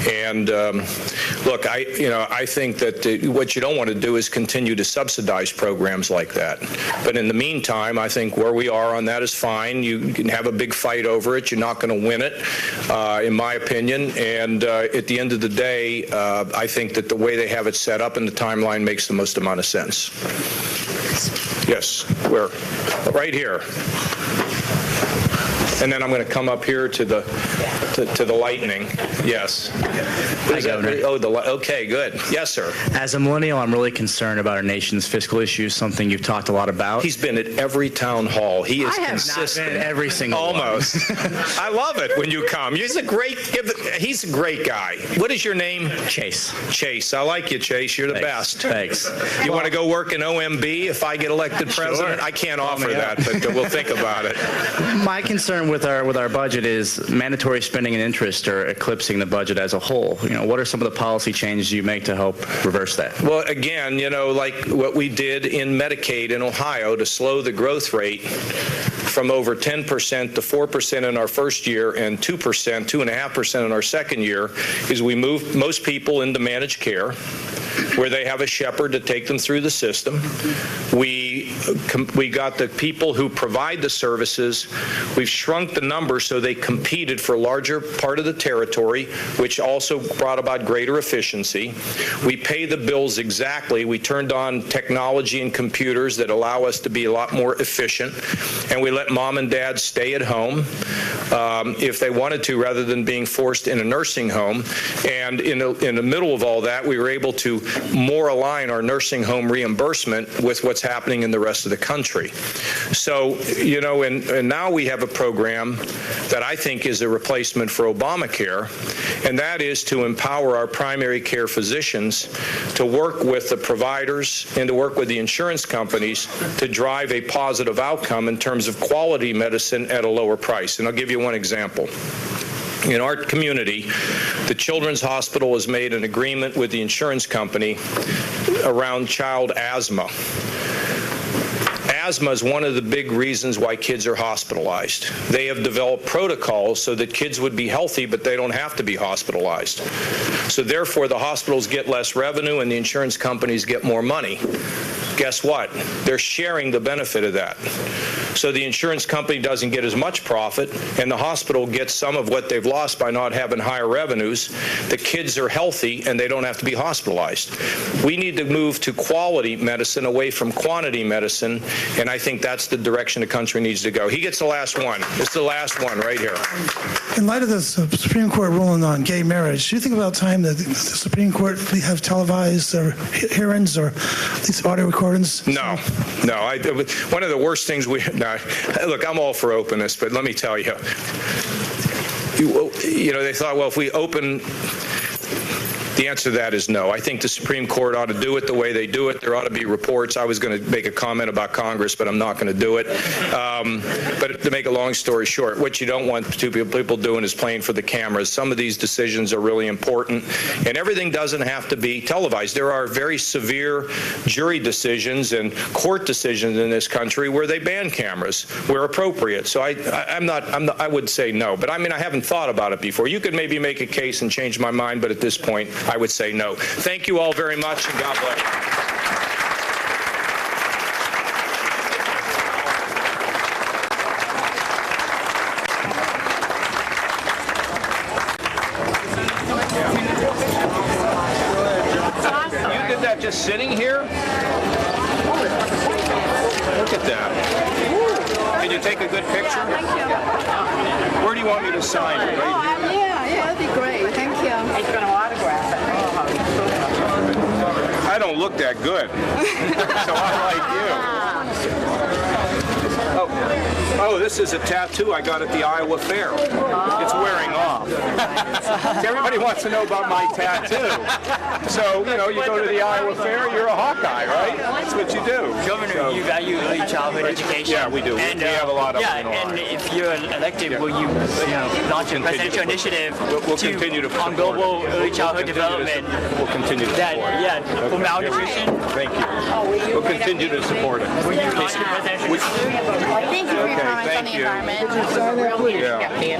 And look, I think that what you don't want to do is continue to subsidize programs like that. But in the meantime, I think where we are on that is fine. You can have a big fight over it. You're not going to win it, in my opinion. And at the end of the day, I think that the way they have it set up and the timeline makes the most amount of sense. Yes, where? Right here. And then I'm going to come up here to the lightning. Yes. Hi, Governor. Okay, good. Yes, sir. As a millennial, I'm really concerned about our nation's fiscal issues, something you've talked a lot about. He's been at every town hall. He is consistent. I have not been at every single Almost. I love it when you come. He's a great guy. What is your name? Chase. Chase. I like you, Chase. You're the best. Thanks. You want to go work in OMB if I get elected president? Sure. I can't offer that, but we'll think about it. My concern with our budget is mandatory spending and interest are eclipsing the budget as a whole. What are some of the policy changes you make to help reverse that? Well, again, like what we did in Medicaid in Ohio to slow the growth rate from over 10% to 4% in our first year and 2.5% in our second year is we moved most people into managed care where they have a shepherd to take them through the system. We got the people who provide the services. We've shrunk the number so they competed for a larger part of the territory, which also brought about greater efficiency. We pay the bills exactly. We turned on technology and computers that allow us to be a lot more efficient, and we let mom and dad stay at home if they wanted to, rather than being forced in a nursing home. And in the middle of all that, we were able to more align our nursing home reimbursement with what's happening in the rest of the country. So, and now we have a program that I think is a replacement for Obamacare, and that is to empower our primary care physicians to work with the providers and to work with the insurance companies to drive a positive outcome in terms of quality medicine at a lower price. And I'll give you one example. In our community, the Children's Hospital has made an agreement with the insurance company around child asthma. Asthma is one of the big reasons why kids are hospitalized. They have developed protocols so that kids would be healthy, but they don't have to be hospitalized. So therefore, the hospitals get less revenue and the insurance companies get more money. Guess what? They're sharing the benefit of that. So the insurance company doesn't get as much profit, and the hospital gets some of what they've lost by not having higher revenues. The kids are healthy, and they don't have to be hospitalized. We need to move to quality medicine away from quantity medicine, and I think that's the direction the country needs to go. He gets the last one. It's the last one right here. In light of the Supreme Court ruling on gay marriage, do you think about time that the Supreme Court have televised hearings or these audio recordings? No. One of the worst things look, I'm all for openness, but let me tell you, they thought, well, if we open. The answer to that is no. I think the Supreme Court ought to do it the way they do it. There ought to be reports. I was going to make a comment about Congress, but I'm not going to do it. But to make a long story short, what you don't want people doing is playing for the cameras. Some of these decisions are really important, and everything doesn't have to be televised. There are very severe jury decisions and court decisions in this country where they ban cameras where appropriate. So I would say no. But I haven't thought about it before. You could maybe make a case and change my mind, but at this point, I would say no. Thank you all very much, and God bless you. that just sitting here? Look at that. Can you take a good picture? Thank you. Where do you want me to sign it? Right here? Yeah, that'd be great. Thank you. He's going to autograph it. I don't look that good, so I like you. Oh, this is a tattoo I got at the Iowa Fair. It's wearing off. Everybody wants to know about my tattoo. So, you know, you go to the Iowa Fair, you're a Hawkeye, right? That's what you do. Governor, you value early childhood education. Yeah, we do. And, we have a lot of yeah, and if you're elected, will you launch a presidential initiative we'll continue to on global early childhood development? We'll continue to support it. Yeah, for malnutrition. Thank you. We'll continue to support it. Will you launch a presidential initiative? Thank you for your comments on the environment.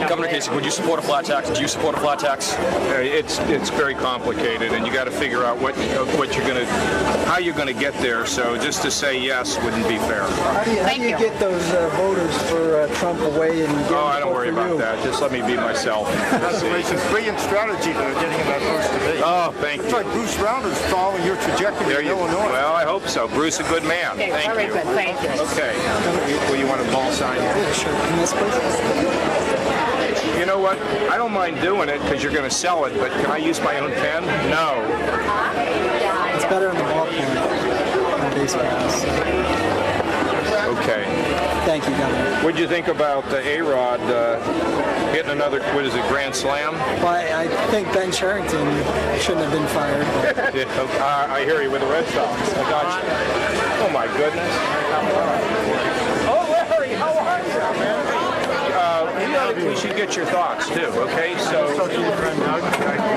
Governor Kasich, would you support a flat tax? Do you support a flat tax? It's very complicated, and you got to figure out how you're gonna get there. So just to say yes wouldn't be fair. How do you get those voters for Trump away and get I don't worry about that. Just let me be myself. It's a brilliant strategy they're getting in that first debate. Oh, thank you. It's like Bruce Rounder's following your trajectory in Illinois. Well, I hope so. Bruce, a good man. Okay, thank very you. good. Thank you. Okay. Will you want a ball sign? Yeah, sure. In this place? You know what? I don't mind doing it because you're going to sell it, but can I use my own pen? No. It's better in the ballpark on baseball. So. Okay. Thank you, Governor. What did you think about A-Rod hitting another, Grand Slam? Well, I think Ben Cherington shouldn't have been fired. I hear you with the Red Sox. I got you. Oh, my goodness. Oh, Larry, how are you, man? We should get your thoughts, too, okay? So,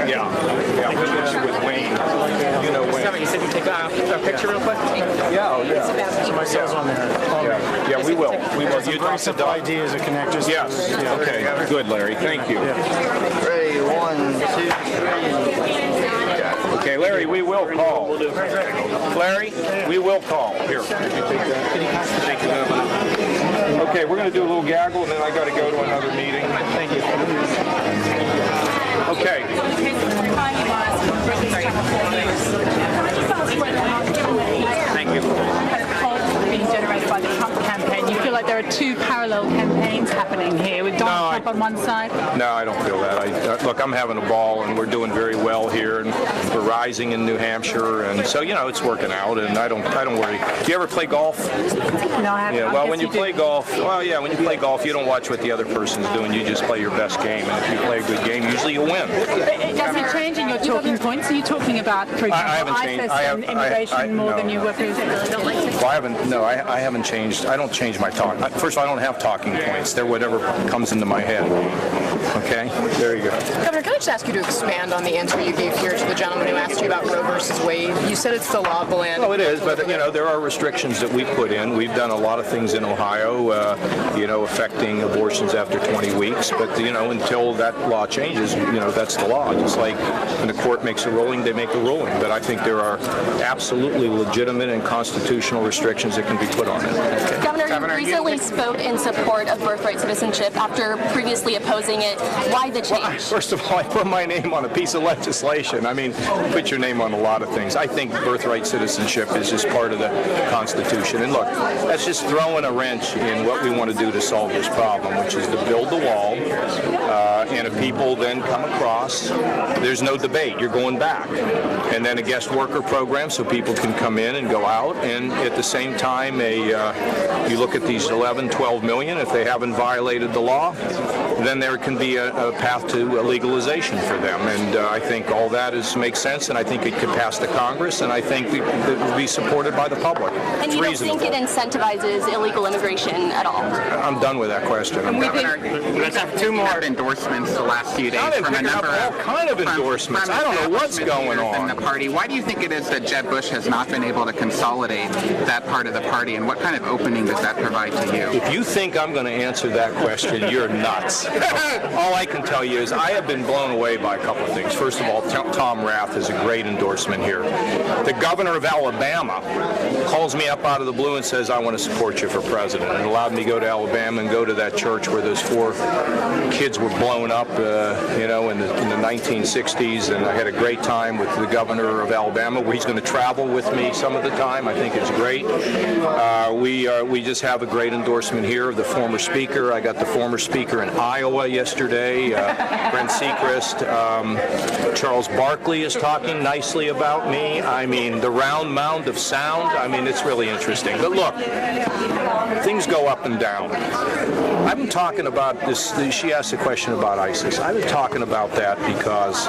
yeah, with Wayne. You know Wayne. You said you take a picture real quick? Yeah. My cell's on there. Yeah, we will. You very simple ideas that connect us. Yes. Okay. Good, Larry. Thank you. Ready, 1, 2, 3. Okay, Larry, we will call. Larry, we will call. Here, if you take that. Thank you. Okay, we're going to do a little gaggle, and then I got to go to another meeting. Thank you. Okay. Thank you. Being generated by the Trump campaign, you feel like there are two parallel campaigns happening here with Donald Trump on one side? No, I don't feel that. Look, I'm having a ball, and we're doing very well here, and we're rising in New Hampshire, and so it's working out, and I don't worry. Do you ever play golf? No, I haven't. Yeah. Well, when you play golf, when you play golf, you don't watch what the other person's doing. You just play your best game, and if you play a good game, usually you win. Does it change in your talking points? Are you talking about, for example, ISIS and immigration more than you were previously? Well, I haven't changed. I don't change my talk. First of all, I don't have talking points. They're whatever comes into my head. Okay? There you go. Governor, can I just ask you to expand on the answer you gave here to the gentleman who asked you about Roe versus Wade? You said it's the law of the land. Well, it is, but there are restrictions that we put in. We've done a lot of things in Ohio, affecting abortions after 20 weeks. But until that law changes, that's the law. Just like when the court makes a ruling, they make a ruling. But I think there are absolutely legitimate and constitutional restrictions that can be put on it. Okay. Governor, you recently spoke in support of birthright citizenship after previously opposing it. Why the change? Well, first of all, I put my name on a piece of legislation. I mean, put your name on a lot of things. I think birthright citizenship is just part of the Constitution. And look, that's just throwing a wrench in what we want to do to solve this problem, which is to build the wall. And if people then come across, there's no debate. You're going back. And then a guest worker program so people can come in and go out. And at the same time, you look at these 11, 12 million, if they haven't violated the law, then there can be a path to legalization for them. And I think all that makes sense, and I think it could pass the Congress, and I think it will be supported by the public. And you don't think it incentivizes illegal immigration at all? I'm done with that question. Governor, let's have two more endorsements the last few days from a number of all kind of endorsements. I don't know what's going on in the party. Why do you think it is that Jeb Bush has not been able to consolidate that part of the party, and what kind of opening does that provide to you? If you think I'm going to answer that question, you're nuts. all I can tell you is I have been blown away by a couple of things. First of all, Tom Rath is a great endorsement here. The governor of Alabama calls me up out of the blue and says, I want to support you for president. And allowed me to go to Alabama and go to that church where those 4 kids were blown up, in the 1960s. And I had a great time with the governor of Alabama, where he's going to travel with me some of the time. I think it's great. We just have a great endorsement here of the former speaker. I got the former speaker in Iowa yesterday, Brent Sechrist. Charles Barkley is talking nicely about me. I mean, the round mound of sound. I mean, it's really interesting. But look, things go up and down. I've been talking about this. She asked a question about ISIS. I've been talking about that because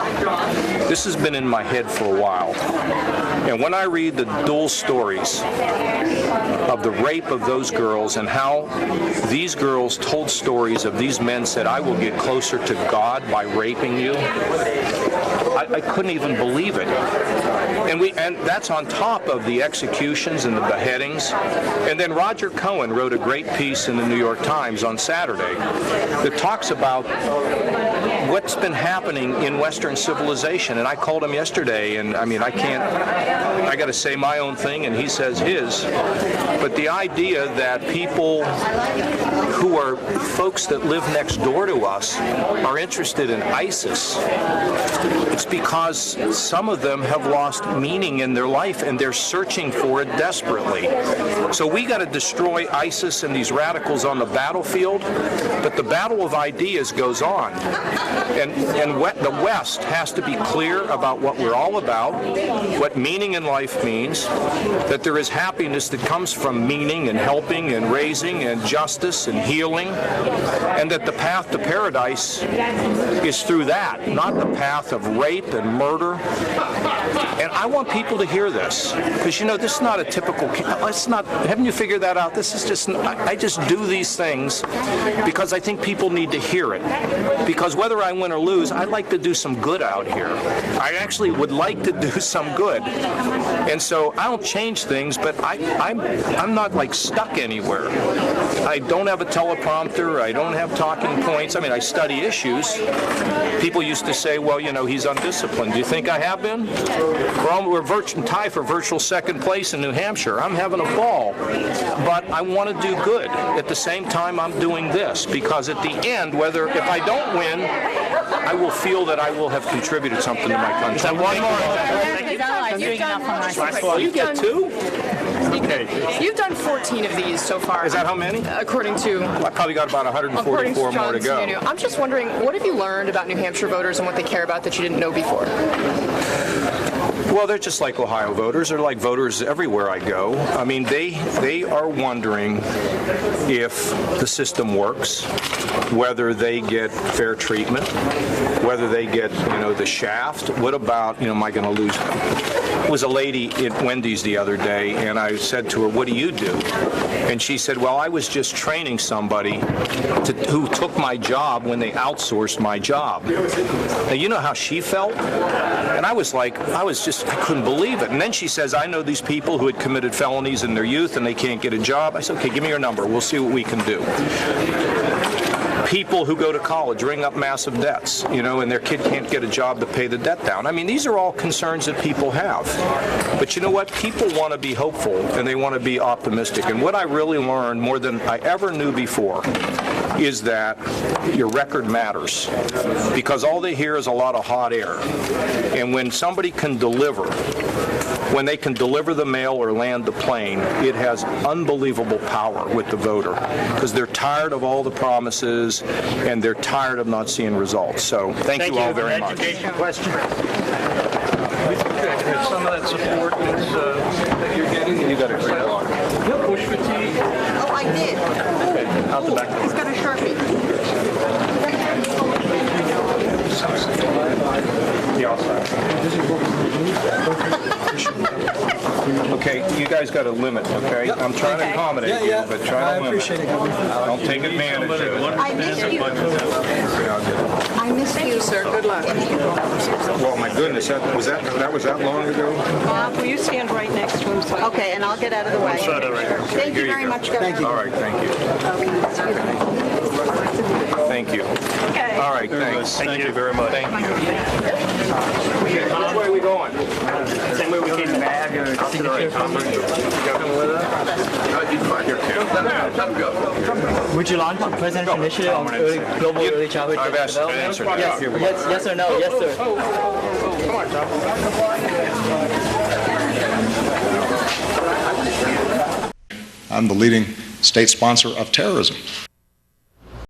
this has been in my head for a while. And when I read the dual stories of the rape of those girls and how these girls told stories of these men said, I will get closer to God by raping you, I couldn't even believe it. And that's on top of the executions and the beheadings. And then Roger Cohen wrote a great piece in the New York Times on Saturday that talks about what's been happening in Western civilization. And I called him yesterday, and I mean, I got to say my own thing, and he says his. But the idea that people who are folks that live next door to us are interested in ISIS, it's because some of them have lost meaning in their life and they're searching for it desperately. So we got to destroy ISIS and these radicals on the battlefield, but the battle of ideas goes on. And the West has to be clear about what we're all about, what meaning in life means, that there is happiness that comes from meaning and helping and raising and justice and healing, and that the path to paradise is through that, not the path of rape and murder. And I want people to hear this, because this is not a typical, haven't you figured that out? This is just, I just do these things because I think people need to hear it. Because whether I win or lose, I'd like to do some good out here. I actually would like to do some good. And so I don't change things, but I'm not like stuck anywhere. I don't have a teleprompter. I don't have talking points. I mean, I study issues. People used to say, well, he's undisciplined. Do you think I have been? We're tied for virtual second place in New Hampshire. I'm having a ball. But I want to do good. At the same time, I'm doing this, because at the end, if I don't win, I will feel that I will have contributed something to my country. One more. You get 2? Okay. You've done 14 of these so far. Is that how many? According to... I probably got about 144 more to go. I'm just wondering, what have you learned about New Hampshire voters and what they care about that you didn't know before? Well, they're just like Ohio voters. They're like voters everywhere I go. I mean, they are wondering if the system works, whether they get fair treatment, whether they get, the shaft. What about, am I going to lose? There was a lady at Wendy's the other day, and I said to her, what do you do? And she said, well, I was just training somebody who took my job when they outsourced my job. Now, you know how she felt? And I couldn't believe it. And then she says, I know these people who had committed felonies in their youth and they can't get a job. I said, okay, give me your number. We'll see what we can do. People who go to college ring up massive debts, and their kid can't get a job to pay the debt down. I mean, these are all concerns that people have. But you know what? People want to be hopeful, and they want to be optimistic. And what I really learned more than I ever knew before is that your record matters, because all they hear is a lot of hot air. And when somebody can deliver, when they can deliver the mail or land the plane, it has unbelievable power with the voter, because they're tired of all the promises and they're tired of not seeing results. So thank you all very much. Education question. Some of that support that you're getting, you got a great one. Push fatigue. Oh, I did. Okay, out the back. He's got a Sharpie. The outside. Okay, you guys got a limit, okay? Yep. I'm trying to accommodate you, but try to limit. I appreciate it. Don't take advantage of it. I missed you. I missed you, sir. Good luck. Well, my goodness, that was that long ago? Bob, will you stand right next to him? Okay, and I'll get out of the way. Thank you very much, Governor. All right, thank you. Thank you. Okay. All right, thanks. Thank you very much. Thank you. Which way are we going? Same way we came back. Would you launch a presidential initiative on global early childhood I've asked you to development? answer that. Yes or no? Yes, sir. I'm the leading state sponsor of terrorism.